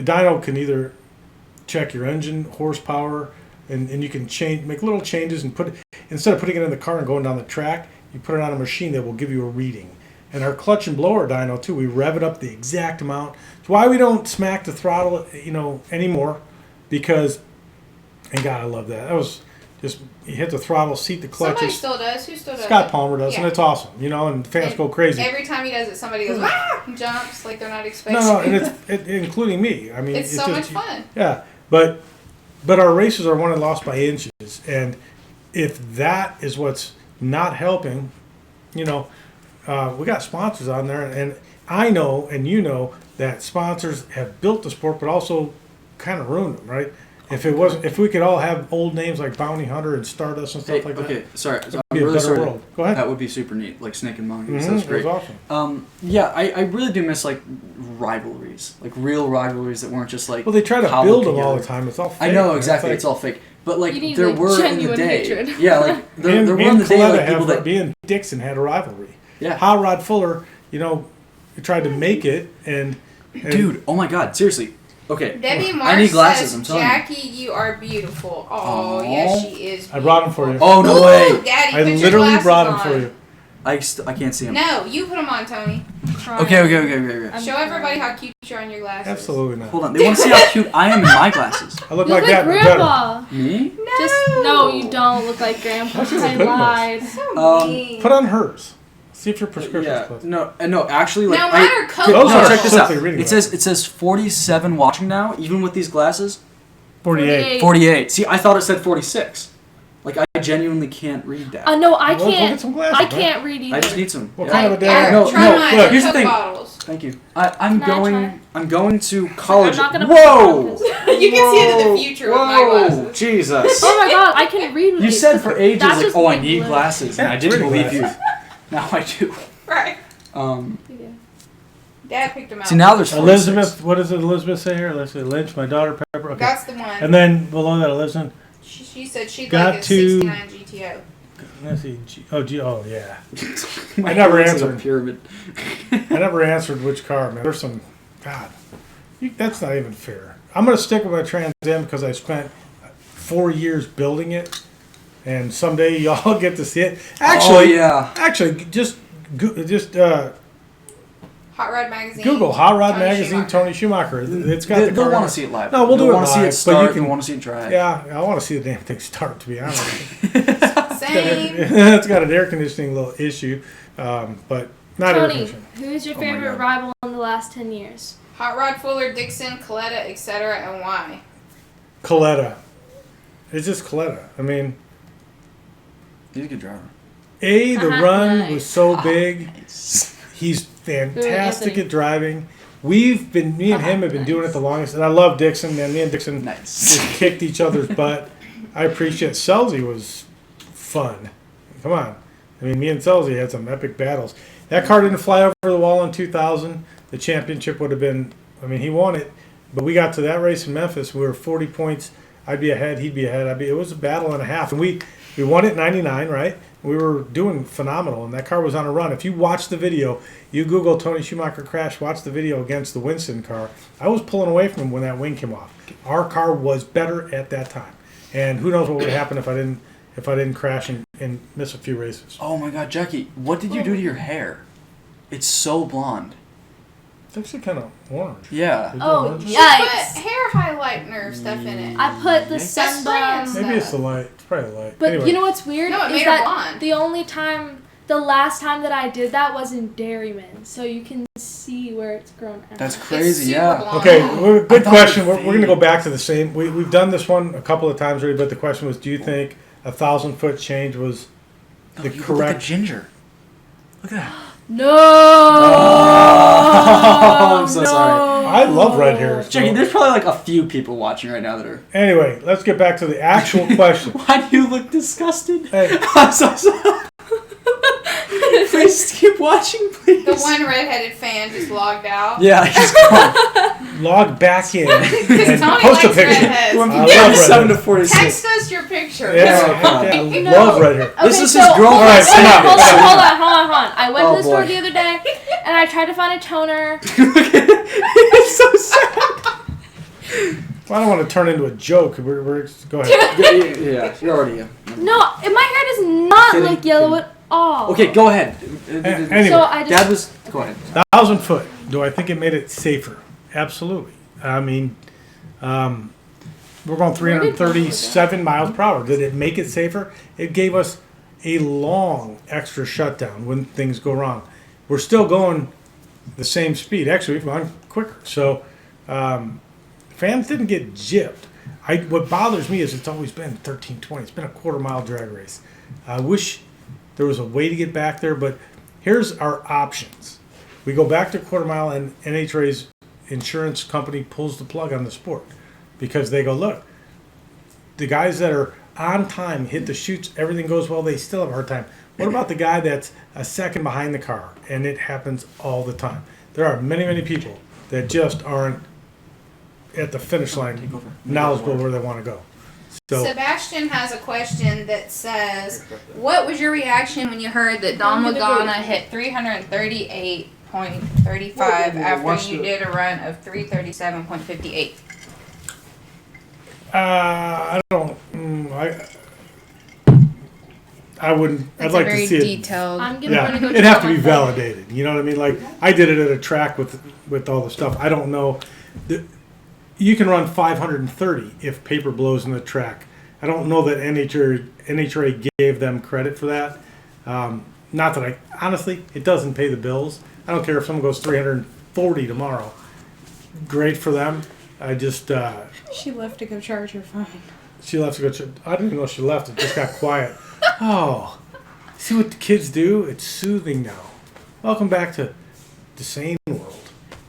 dyno can either check your engine horsepower, and you can make little changes and instead of putting it in the car and going down the track, you put it on a machine that will give you a reading. And our clutch and blower dyno too, we rev it up the exact amount. It's why we don't smack the throttle, anymore, because, and God, I love that. That was just, you hit the throttle, seat the clutches. Somebody still does. Who still does Scott it? Palmer does, Yeah. and it's awesome, and fans go crazy. Every time he does it, somebody goes, ah! And jumps like they're not expecting. No, and it's including me. I mean, it's so much fun. Yeah, but our races are won and lost by inches, and if that is what's not helping, we got sponsors on there, and I know, and that sponsors have built the sport, but also kind of ruined them, right? If we could all have old names like Bounty Hunter and Stardust and stuff like that. Okay, sorry. It'd I'm be a really better sorry. world. Go ahead. That would be super neat, like Snake and Mongoose. Mhm, That's it great. was awesome. Yeah, I really do miss, like, rivalries, like real rivalries that weren't just like. Well, they try to cobbled build them all the together. time. It's all fake. I know man. exactly. It's It's all fake, but like You need, there like, were in the genuine day. hatred. Yeah, like there were me in and the day Coletta like people that. me and Dixon had a rivalry. Yeah. Hot Rod Fuller, tried to make it, and Dude, oh my God, seriously. Okay. Debbie I Marsh need glasses. says, I'm telling you. Jackie, you are beautiful. Oh, Aw. yes, she is beautiful. I brought them for you. Oh no Ooh, way! Daddy, I put your literally glasses brought them on. for you. I can't see them. No, you put them on, Tony. Okay. I'm Show everybody how cute you are in your glasses. Absolutely not. Hold on. They want to see how cute I am in my glasses. I look You like look like that, but better. Grandpa. Me? No. Just no, you don't look like Grandpa. That's a I good one. lied. So mean. Put on hers. See if your prescription's Yeah. close. No. Actually, like No, mine are covered. Those No, are check this out. simply reading It says 47 watching now, even with these glasses. 48. 48. See, I thought it said 46. Like, I genuinely can't read that. No, I Well, go can't. get some glasses, I man. can't read either. I just need some. What Yeah. kind of a Eric, day? No, try no, mine. look, here's the Coke thing. bottles. Thank you. I'm Can I going. try? I'm going to college. I'm not gonna Whoa! put it You can see into the future with my Whoa! glasses. Jesus! Oh my God, I can read with You these. said for ages, That's like, just oh, I like need blue. glasses, and I didn't Pretty believe glasses. you. Now I do. Right. Yeah. Dad picked them out. See, now there's 46. Elizabeth, what does Elizabeth say here? Let's say Lynch, my daughter Pepper. Okay. That's the one. And then below that, Elizabeth. She said she'd Got like a to- 69 GTO. Let's see. Oh, yeah. My I never head looks like answered. a pyramid. I never answered which car, man. There's some. God, that's not even fair. I'm gonna stick with my Trans Am because I spent 4 years building it, and someday y'all get to see it. Actually, yeah. Actually, just Hot Rod Magazine. Google Hot Rod Tony Magazine, Schumacher. Tony Schumacher. It's got the They'll car. want to see it live. No, we'll do They'll it want to see live, it but you start. can- They want to see it drive. Yeah, I want to see the damn thing start. To be honest, Same. it's got an air conditioning little issue, but not air Tony, conditioning. who's your Oh my favorite God. rival in the last 10 years? Hot Rod, Fuller, Dixon, Coletta, etc. and why? Coletta. It's just Coletta. I mean, He's a good driver. the run Nice. was so big. He's fantastic Anthony. at driving. Me and him have been doing it the longest, and I love Dixon, man. Me and Dixon Nice. just kicked each other's butt. I appreciate Selzy was fun. Come on. I mean, me and Selzy had some epic battles. That car didn't fly over the wall in 2000. The championship would have been, I mean, he won it. But we got to that race in Memphis. We were 40 points. I'd be ahead. He'd be ahead. It was a battle and a half. And we won it 99, right? We were doing phenomenal, and that car was on a run. If you watch the video, you Google Tony Schumacher crash, watch the video against the Winston car. I was pulling away from him when that wing came off. Our car was better at that time. And who knows what would happen if I didn't crash and miss a few races. Oh my God, Jackie, what did you do to your hair? It's so blonde. It's actually kind of orange. Yeah. Is it Oh, orange? Put yikes. hair highlighter stuff in it. I put the That's sunburn. spraying Maybe it's the light. It's probably the light. But anyway, you know what's weird? No, it is made her that blonde. the last time that I did that was in Dairyman, so you can see where it's grown out. That's It's crazy, super yeah. blonde. Okay, good thought question. it We're was going to go fake. back to the same. We've done this one a couple of times already, but the question was, do you think 1,000-foot change was No, the you look correct? like a ginger. Look at that. No. Oh, I'm so no. sorry. I love red hair. so- Jackie, there's probably like a few people watching right now that are. Anyway, let's get back to the actual question. Why do you look disgusted? Hey, I'm so sorry. Please keep watching, please. The one redheaded fan just logged out. Yeah, he's gone. log back in Because and Tony post a likes picture. redheads. When I people love are 7 to redhead. 46. Text us your picture. Yeah, Oh, God. I No. love red hair. Okay, This is so his girlfriend. hold on, Alright, enough. hold on. I went Oh, to the store boy. the other day, and I tried to find a toner. It's so sad. Well, I don't want to turn into a joke. We're go ahead. Yeah, you're already. No, my hair does not Kidding, look yellow kidding. at all. Okay, go ahead. Anyway, So I just Dad was. Go ahead. 1,000 foot. Do I think it made it safer? Absolutely. I mean, we're going 337 miles per hour. Did it make it safer? It gave us a long extra shutdown when things go wrong. We're still going the same speed. Actually, we've gone quicker. So, fans didn't get gypped. What bothers me is it's always been 13:20. It's been a quarter-mile drag race. I wish there was a way to get back there, but here's our options. We go back to quarter mile, and NHRA's insurance company pulls the plug on the sport because they go, look, the guys that are on time, hit the chutes, everything goes well, they still have a hard time. What about the guy that's a second behind the car? And it happens all the time. There are many, many people that just aren't at the finish line knowledgeable where they want to go. So, Sebastian has a question that says, what was your reaction when you heard that Don Lagana hit 338.35 after you did a run of 337.58? I don't. I wouldn't. I'd It's like a very to see it. detailed. I'm gonna Yeah, go it'd have to be check on validated. You know what I mean? Like I did it at a track with all the stuff. I don't know. You can run 530 if paper blows in the track. I don't know that NHRA gave them credit for that. Not that honestly, it doesn't pay the bills. I don't care if someone goes 340 tomorrow. Great for them. I just She left to go charge her phone. she left to go. I didn't even know she left. It just got quiet. Oh, see what the kids do? It's soothing now. Welcome back to the sane world.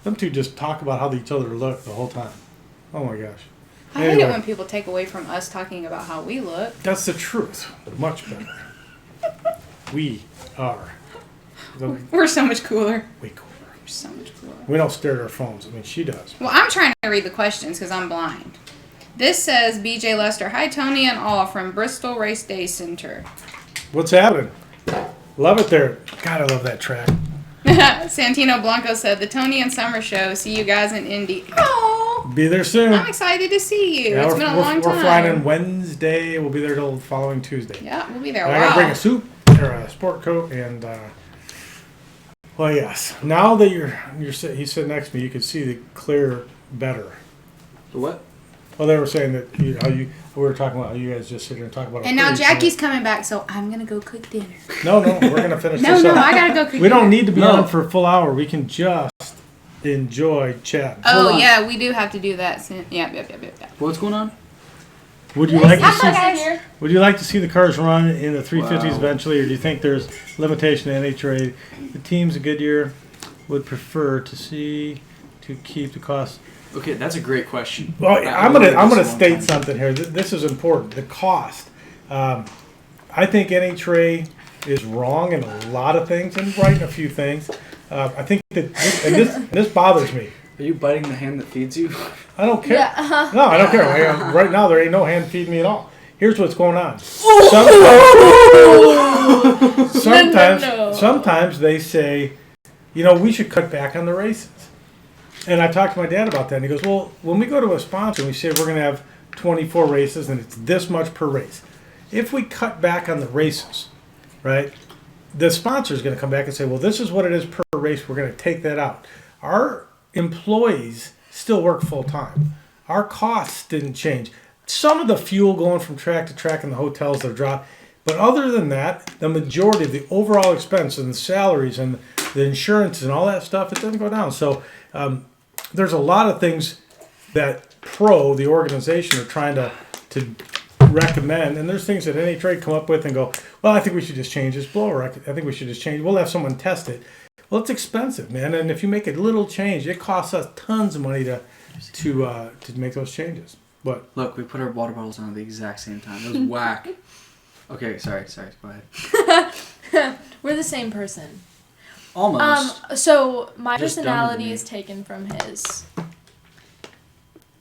Them two just talk about how each other look the whole time. Oh my gosh. I hate it Anyway. when people take away from us talking about how we look. That's the truth. Much better. We are. We're so much cooler. Way cooler. We're so much cooler. We don't stare at our phones. I mean, she does. Well, I'm trying to read the questions because I'm blind. This says BJ Lester. Hi, Tony and all from Bristol Race Day Center. What's happening? Love it there. God, I love that track. Santino Blanco said, the Tony and Summer show. See you guys in Indy. Oh, Be there soon. I'm excited to see you. Yeah, It's been a long time. We're flying in Wednesday. We'll be there till the following Tuesday. Yeah, we'll be there. And I gotta bring a suit or a sport coat and. Well, yes. Now that he's sitting next to me, you can see the clear better. The what? Well, they were saying that we were talking about how you guys just sit here and talk about. And now Jackie's coming back, so I'm gonna go cook dinner. No, we're gonna finish No, this up. I gotta go cook dinner. We don't need to be No. on for a full hour. We can just enjoy chatting. Oh Hold on. yeah, we do have to do that. Yep. What's going on? Would you like to see? Here. Would you like to see the cars run in the 350s Wow. eventually, or do you think there's limitation in NHRA? The teams at Goodyear would prefer to see to keep the cost. Okay, that's a great question. Well, I I'm wondered gonna this a long state time. something here. This is important. The cost. I think NHRA is wrong in a lot of things and right in a few things. I think that this bothers me. Are you biting the hand that feeds you? I don't care. Yeah. Uh-huh. No, I don't care. Right now, there ain't no hand feeding me at all. Here's what's going on. Sometimes they say, we should cut back on the races. And I talked to my dad about that, and he goes, well, when we go to a sponsor and we say we're going to have 24 races and it's this much per race, if we cut back on the races, right, the sponsor is going to come back and say, well, this is what it is per race. We're going to take that out. Our employees still work full time. Our costs didn't change. Some of the fuel going from track to track in the hotels that dropped, but other than that, the majority of the overall expense and the salaries and the insurance and all that stuff, it doesn't go down. So there's a lot of things that the organization, are trying to recommend, and there's things that NHRA come up with and go, well, I think we should just change this blower. I think we should just change. We'll have someone test it. Well, it's expensive, man, and if you make a little change, it costs us tons of money to make those changes. But Look, we put our water bottles on at the exact same time. It was whack. Okay, sorry. Go ahead. We're the same person. Almost. So my Just personality dumber is taken from his.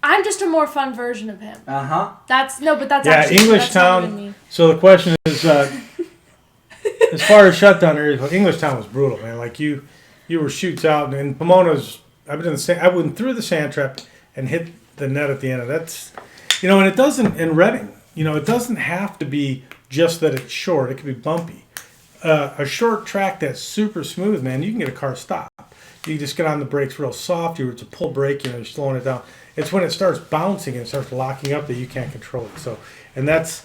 I'm just a more fun version of him. Uh-huh. That's yeah, actually English that's not even Town. me. So the question is, as far as shutdown areas, well, English Town was brutal, man. Like you were shoots out, and Pomona's. I went through the sand trap and hit the net at the end of that's, and it doesn't in Reading. It doesn't have to be just that it's short. It could be bumpy. A short track that's super smooth, man, you can get a car stopped. You just get on the brakes real soft. It's a pull brake, you're slowing it down. It's when it starts bouncing and it starts locking up that you can't control it. So, and that's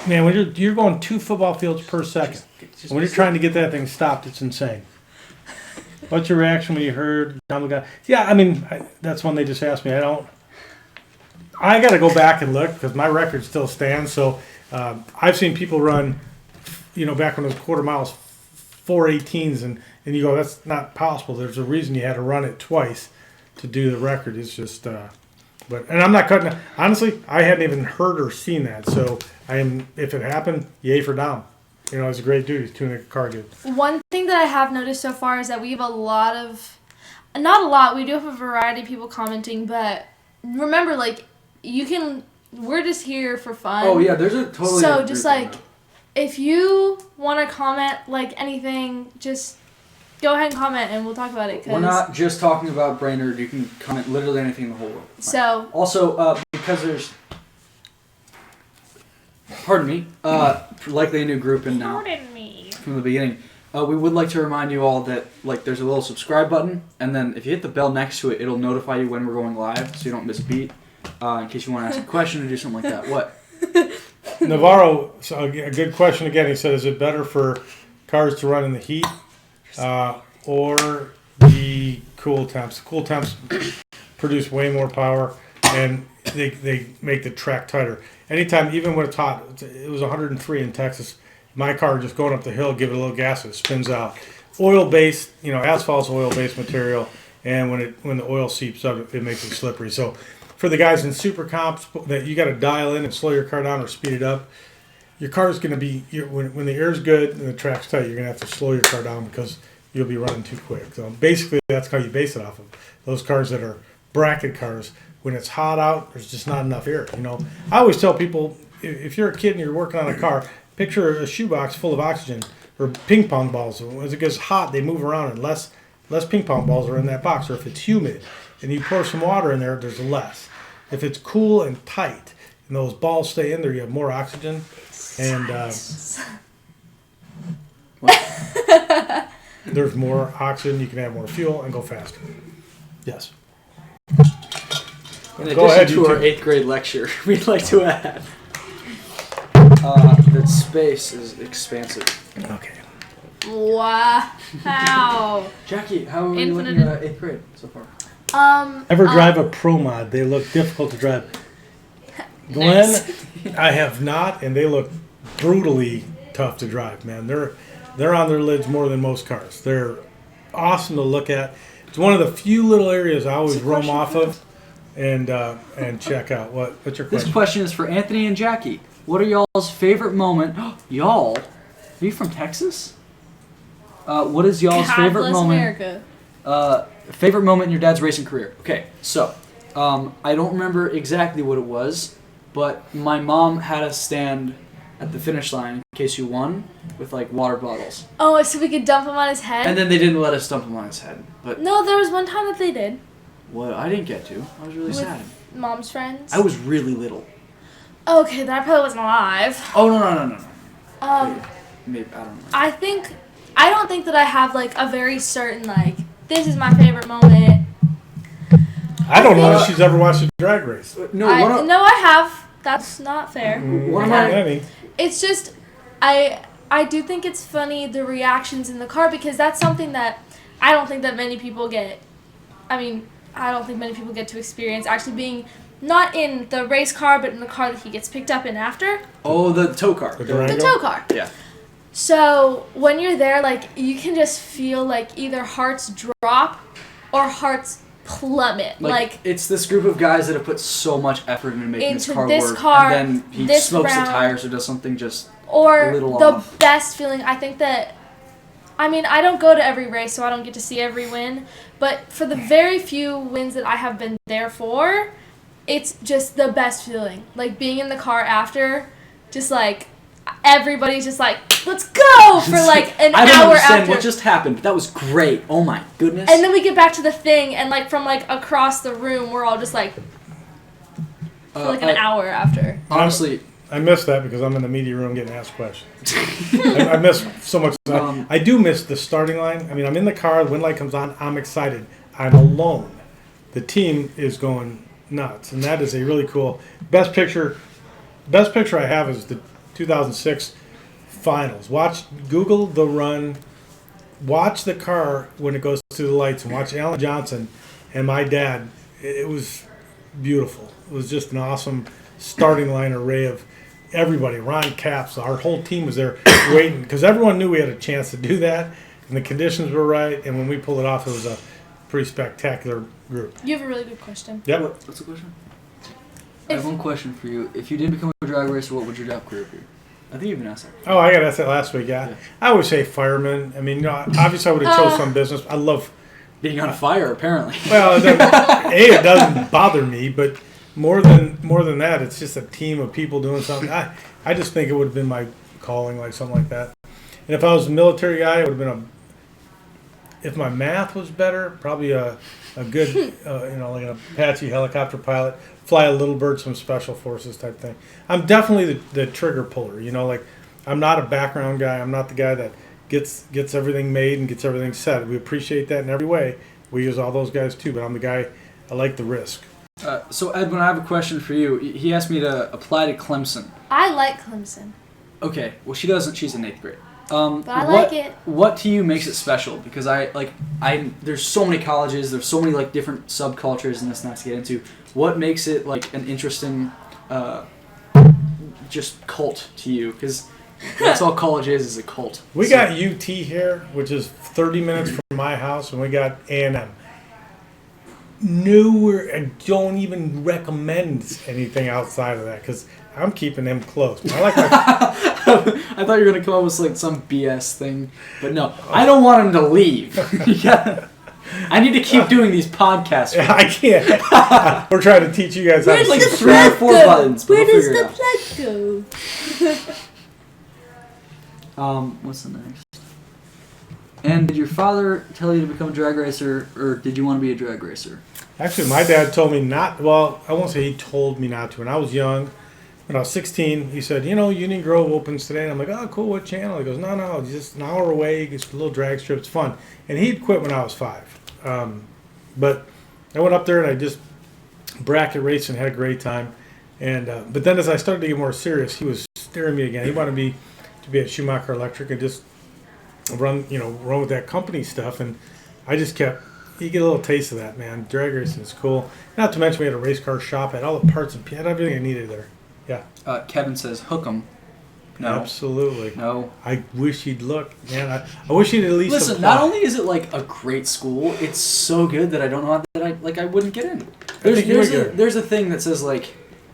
man, when you're going 2 football fields per second. When you're trying to get that thing stopped, it's insane. What's your reaction when you heard Tom the guy? Yeah, I mean, that's one they just asked me. I got to go back and look because my record still stands. So I've seen people run, back when it was quarter miles, 4:18s, and you go, that's not possible. There's a reason you had to run it twice to do the record. It's just, and I'm not cutting. Honestly, I hadn't even heard or seen that. So if it happened, yay for Dom. It's a great dude. He's tuning the car good. One thing that I have noticed so far is that we have not a lot, we do have a variety of people commenting, but remember, we're just here for fun. Oh, yeah, there's a totally... So, just, if you want to comment, anything, just go ahead and comment, and we'll talk about it. We're not just talking about Brainerd. You can comment literally anything in the whole world. So... Also, because there's... Pardon me. Likely a new group in now. Pardon me. From the beginning. We would like to remind you all that there's a little subscribe button, and then if you hit the bell next to it, it'll notify you when we're going live, so you don't miss a beat. In case you want to ask a question or do something like that. What? Navarro, so a good question again. He said, is it better for cars to run in the heat or the cool temps? The cool temps produce way more power, and they make the track tighter. Anytime, even when it's hot, it was 103 in Texas. My car just going up the hill, give it a little gas, it spins out. Oil-based, asphalt's oil-based material, and when the oil seeps up, it makes it slippery. So for the guys in super comps that you got to dial in and slow your car down or speed it up, your car is going to be, when the air's good and the track's tight, you're going to have to slow your car down because you'll be running too quick. So basically, that's how you base it off of. Those cars that are bracket cars, when it's hot out, there's just not enough air. I always tell people, if you're a kid and you're working on a car, picture a shoebox full of oxygen or ping pong balls. As it gets hot, they move around, and less ping pong balls are in that box. Or if it's humid and you pour some water in there, there's less. If it's cool and tight and those balls stay in there, you have more oxygen. And there's more oxygen, you can have more fuel and go faster. Yes. In Go ahead, addition you to our two. 8th grade lecture, we'd like to add that space is expansive. Okay. Wow. Jackie, how are we Infinite- looking at 8th grade so far? Ever drive a Pro Mod? They look difficult to drive. Glenn, I have not, and they look brutally tough to drive, man. They're on their lids more than most cars. They're awesome to look at. It's one of the few little areas I always roam off of and check out. What's your This question? question is for Anthony and Jackie. What are y'all's favorite moment? Y'all? Are you from Texas? What is y'all's God favorite bless moment? America. Favorite moment in your dad's racing career? Okay, so I don't remember exactly what it was, but my mom had us stand at the finish line in case you won with like water bottles, Oh, so we could dump him on his head? and then they didn't let us dump him on his head. But No, there was one time that they did. what I didn't get to, I was really With- sad. Mom's friends. I was really little. Okay, then I probably wasn't alive. Oh no. Maybe I don't know. I don't think that I have like a very certain like this is my favorite moment. I don't know if she's ever watched a drag race. No, No, I have. That's not fair. What am Not I? many. It's just I do think it's funny the reactions in the car because that's something that I don't think that many people get. I mean, I don't think many people get to experience actually being not in the race car but in the car that he gets picked up in after. Oh, the tow car. The The Durango? tow car. Yeah. So when you're there, like you can just feel like either hearts drop or hearts plummet. Like it's this group of guys that have put so much effort into making this Into car this work, car, and then he this smokes round. the tires or does something just. or a little the off. best feeling. I think that. I mean, I don't go to every race, so I don't get to see every win. But for the very few wins that I have been there for, it's just the best feeling. Like being in the car after, just like everybody's just like, let's go for like an I don't hour understand after. what just happened, but that was great. Oh my goodness. And then we get back to the thing, and like from like across the room, we're all just like for like an hour after. Honestly, I miss that because I'm in the media room getting asked questions. I miss so much. I do miss the starting line. I mean, I'm in the car, the wind light comes on, I'm excited. I'm alone. The team is going nuts, and that is a really cool. Best picture I have is the 2006 finals. Google the run, watch the car when it goes through the lights, and watch Alan Johnson and my dad. It was beautiful. It was just an awesome starting line array of everybody. Ron Capps, our whole team was there waiting because everyone knew we had a chance to do that, and the conditions were right. And when we pulled it off, it was a pretty spectacular group. You have a really good question. Yep. what's the question? I have one question for you. If you didn't become a drag racer, what would your job career be? I think you've been asked that. Oh, I got asked that last week. Yeah, I would say fireman. I mean, obviously, I would have chose some business. I love. Being on fire, apparently. Well, it doesn't bother me, but more than that, it's just a team of people doing something. I just think it would have been my calling, like something like that. And if I was a military guy, it would have been if my math was better, probably a good, like an Apache helicopter pilot, fly a Little Bird, some special forces type thing. I'm definitely the trigger puller. Like I'm not a background guy. I'm not the guy that gets everything made and gets everything set. We appreciate that in every way. We use all those guys too, but I'm the guy. I like the risk. So Edwin, I have a question for you. He asked me to apply to Clemson. I like Clemson. Okay, well she doesn't. She's in 8th grade. But I like it. What to you makes it special? Because there's so many colleges, there's so many like different subcultures and this and that to get into. What makes it like an interesting, just cult to you? Because that's all college is a cult. We got UT here, which is 30 minutes from my house, and we got A&M. I don't even recommend anything outside of that because I'm keeping them close. But I like my. I thought you were gonna come up with like some BS thing, but no, I don't want him to leave. Yeah. I need to keep doing these podcasts. I can't. We're trying to teach you guys how to like the 3 or 4 plug go? buttons. But Where we'll does figure it the out. plug go? What's the next? And did your father tell you to become a drag racer, or did you want to be a drag racer? Actually, my dad told me not. Well, I won't say he told me not to. When I was young, when I was 16, he said, Union Grove opens today. And I'm like, oh, cool, what channel? He goes, no, just an hour away. It's a little drag strip. It's fun. And he'd quit when I was 5. But I went up there and I just bracket raced and had a great time. And but then as I started to get more serious, he was steering me again. He wanted me to be at Schumacher Electric and just run with that company stuff. And I just kept, you get a little taste of that, man. Drag racing is cool. Not to mention we had a race car shop, had all the parts and had everything I needed there. Yeah. Kevin says, hook 'em. No. Absolutely. No. I wish he'd look, man. I wish he'd at least Listen, apply. not only is it like a great school, it's so good that I don't know that I wouldn't get in. There's a thing that says like,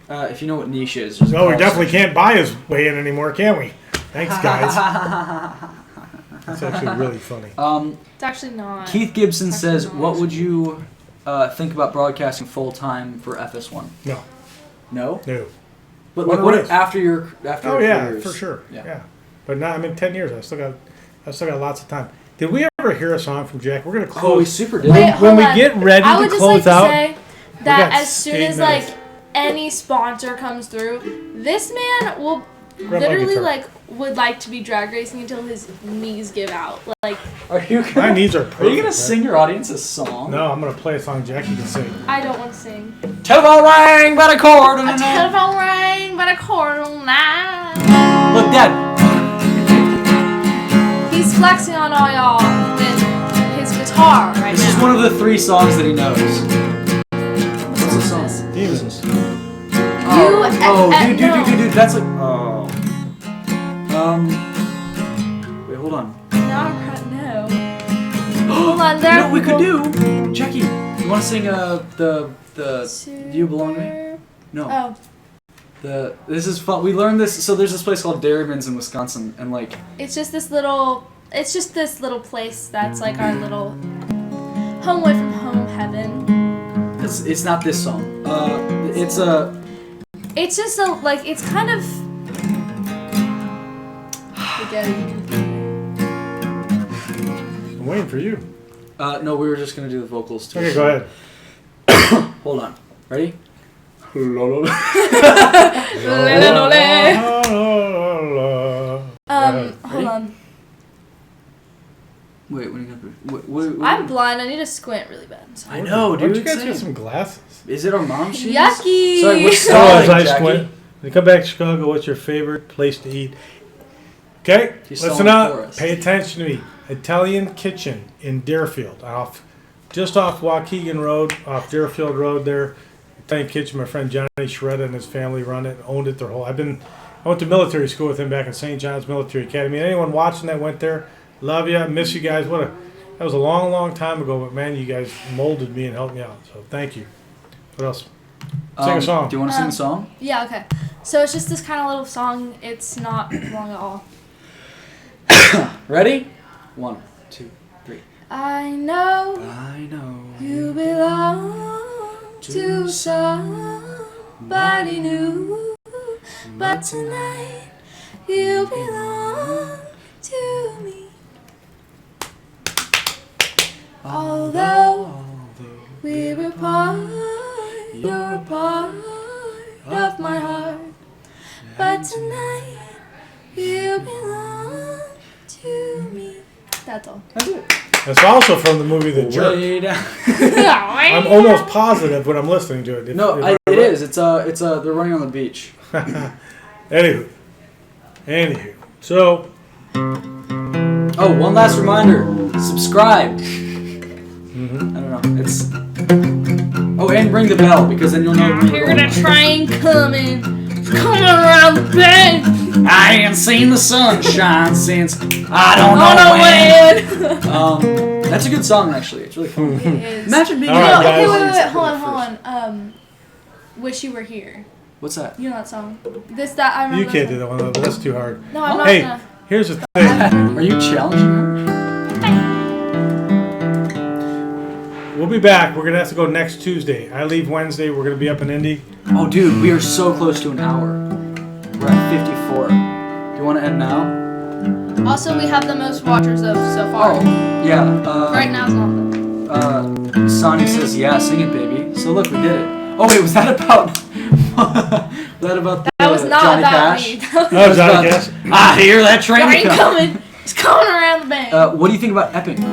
if you know what niche is. No, we definitely can't buy his way in anymore, can we? Thanks, guys. That's actually really funny. It's actually not. Keith Gibson says, not. what would you think about broadcasting full time for FS1? No. No? No. But What like, it is. after your Oh yeah, careers? for sure. Yeah. Yeah. But now I'm in 10 years. I still got lots of time. Did we ever hear a song from Jack? We're gonna close. Oh, we super did. Wait, when hold we on. get ready I would to just close like out, to say got that as soon 8 as minutes. like any sponsor comes through, this man will Grab my literally guitar. would like to be drag racing until his knees give out. Like Are you my gonna, knees are perfect. are you gonna man. sing your audience a song? No, I'm gonna play a song Jackie can sing. I don't want to sing. Telephone rang, but a cord. A telephone rang, but a cord on line. Look, Dad. He's flexing on all y'all with his guitar right This now. is one of the 3 songs that he knows. What's the song? This? Demons. Dude, that's like. Oh. Wait, hold on. No. Hold on, there. You know what we could do? Jackie, you want to sing the You Belong to Me? No. Oh, This is fun. We learned this. So there's this place called Dairyman's in Wisconsin, and like. it's just this little place that's like our little home away from home heaven. It's not this song. It's just it's kind of. Forget it. I'm waiting for you. No, we were just gonna do the vocals too. Okay, go ahead. Hold on. Ready? Hold on. Wait, what are you gonna do? What I'm blind. I need to squint really bad. So. I know, Why dude. don't you guys same. get some glasses? Is it our mom shoes? Yucky. Sorry, we're Oh, stalling, as I Jackie. squint. When you come back to Chicago, what's your favorite place to eat? Okay, She's listen stalling for up. us. Pay attention to me. Italian Kitchen in Deerfield, just off Waukegan Road, off Deerfield Road there. Italian Kitchen. My friend Johnny Shredda and his family run it, owned it their whole. I went to military school with him back in St. John's Military Academy. And anyone watching that went there, love you. I miss you guys. That was a long, long time ago, but man, you guys molded me and helped me out. So thank you. What else? Sing a song. Do you want to sing a song? Yeah. Okay. So it's just this kind of little song. It's not long at all. Ready? 1, 2, 3. I know I know. you belong to somebody new, but tonight you belong to me. Although we were part, you're a part of my heart, but tonight you belong to me. That's all. That's it. That's also from the movie The Jerk. Way down. I'm almost positive when I'm listening to it. No, it is. It's they're running on the beach. Anywho. So, Oh, one last reminder. Subscribe. I don't know. It's. Oh, and ring the bell because then you'll know when You're we're gonna going. train coming around the bend. I ain't seen the sunshine since I don't know when. That's a good song actually. It's really fun. It is. Imagine being. All right, Okay, guys. wait, hold on. Wish You Were Here. What's that? You know that song? I remember. you can't do that one. That's too hard. No, I'm not Hey, gonna. here's the thing. Are you challenging her? We'll be back. We're going to have to go next Tuesday. I leave Wednesday. We're going to be up in Indy. Oh, dude, we are so close to an hour. We're at 54. Do you want to end now? Also, we have the most watchers of so far. Oh, yeah. Right now is not the. Sonny says, yeah, sing it, baby. So look, we did it. Oh, wait, was that about... that about the, That was not Johnny about Cash? me. No, Johnny Cash. I hear that train Train coming. coming. It's coming around the bend. What do you think about Epping?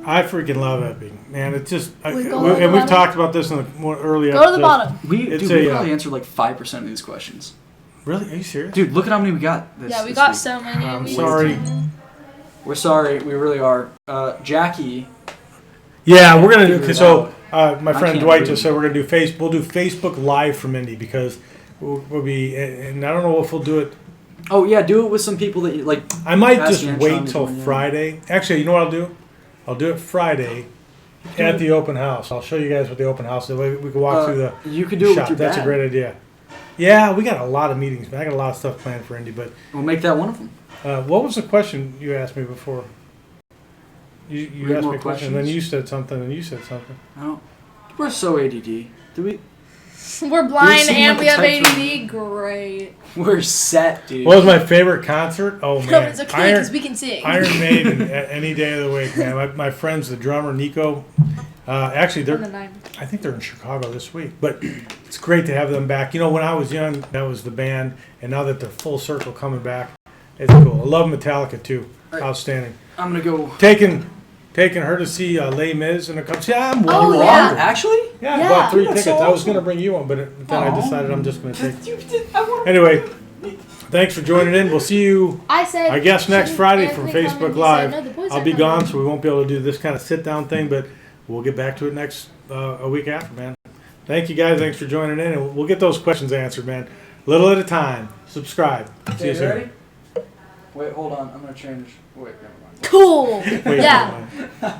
I freaking love Epping, man. It's just, We go and to the we've bottom. talked about this in the more early Go to episodes. the bottom. We It's probably answered like 5% of these questions. Really? Are you serious? Dude, look at how many we got this Yeah, we this got week. so many. I'm We- sorry. We're sorry, we really are. Jackie, Yeah, we're gonna do. Figure it So, my I friend can't Dwight read. just said we're gonna do We'll do Facebook Live from Indy because we'll be. And I don't know if we'll do it. oh yeah, do it with some people that you like. I might Ask just Antron wait to till join in. Friday. Actually, you know what I'll do? I'll do it Friday at the open house. I'll show you guys what the open house is. We can walk through the You could do it shop. with your That's dad. a great idea. Yeah, we got a lot of meetings, man. I got a lot of stuff planned for Indy. But We'll make that one of them. what was the question you asked me before? You We have asked more me a question, and then questions? you said something, and you said something. I don't. We're so ADD. Do we? We're blind seem and like we the have types of- ADD. Great. We're set, dude. What was my favorite concert? Oh No, man, it's okay because we can sing. Iron Maiden any day of the week, man. My friends, the drummer Nico, actually On the they're 9. I think they're in Chicago this week, but it's great to have them back. You know, when I was young, that was the band, and now that they're full circle coming back, it's cool. I love Metallica too, All right. outstanding. I'm gonna go. Taking her to see Les Mis in a couple. Yeah, I'm Oh, one yeah. longer. Actually? Yeah, I Yeah. bought 3 That's tickets. so I was awesome. gonna bring you one, but then I Aw. decided I'm just gonna take. You did. I want. Anyway, thanks for joining in. We'll see you. I said. I guess next shouldn't Friday Anthony from come in? Facebook He said, Live. "No, the boys I'll are be coming." gone, so we won't be able to do this kind of sit down thing, but we'll get back to it next a week after, man. Thank you guys. Thanks for joining in, and we'll get those questions answered, man. Little at a time. Subscribe. See Okay, you you soon. ready? Wait, hold on. I'm gonna change. Wait, never mind. Cool. Wait, Yeah. hold on.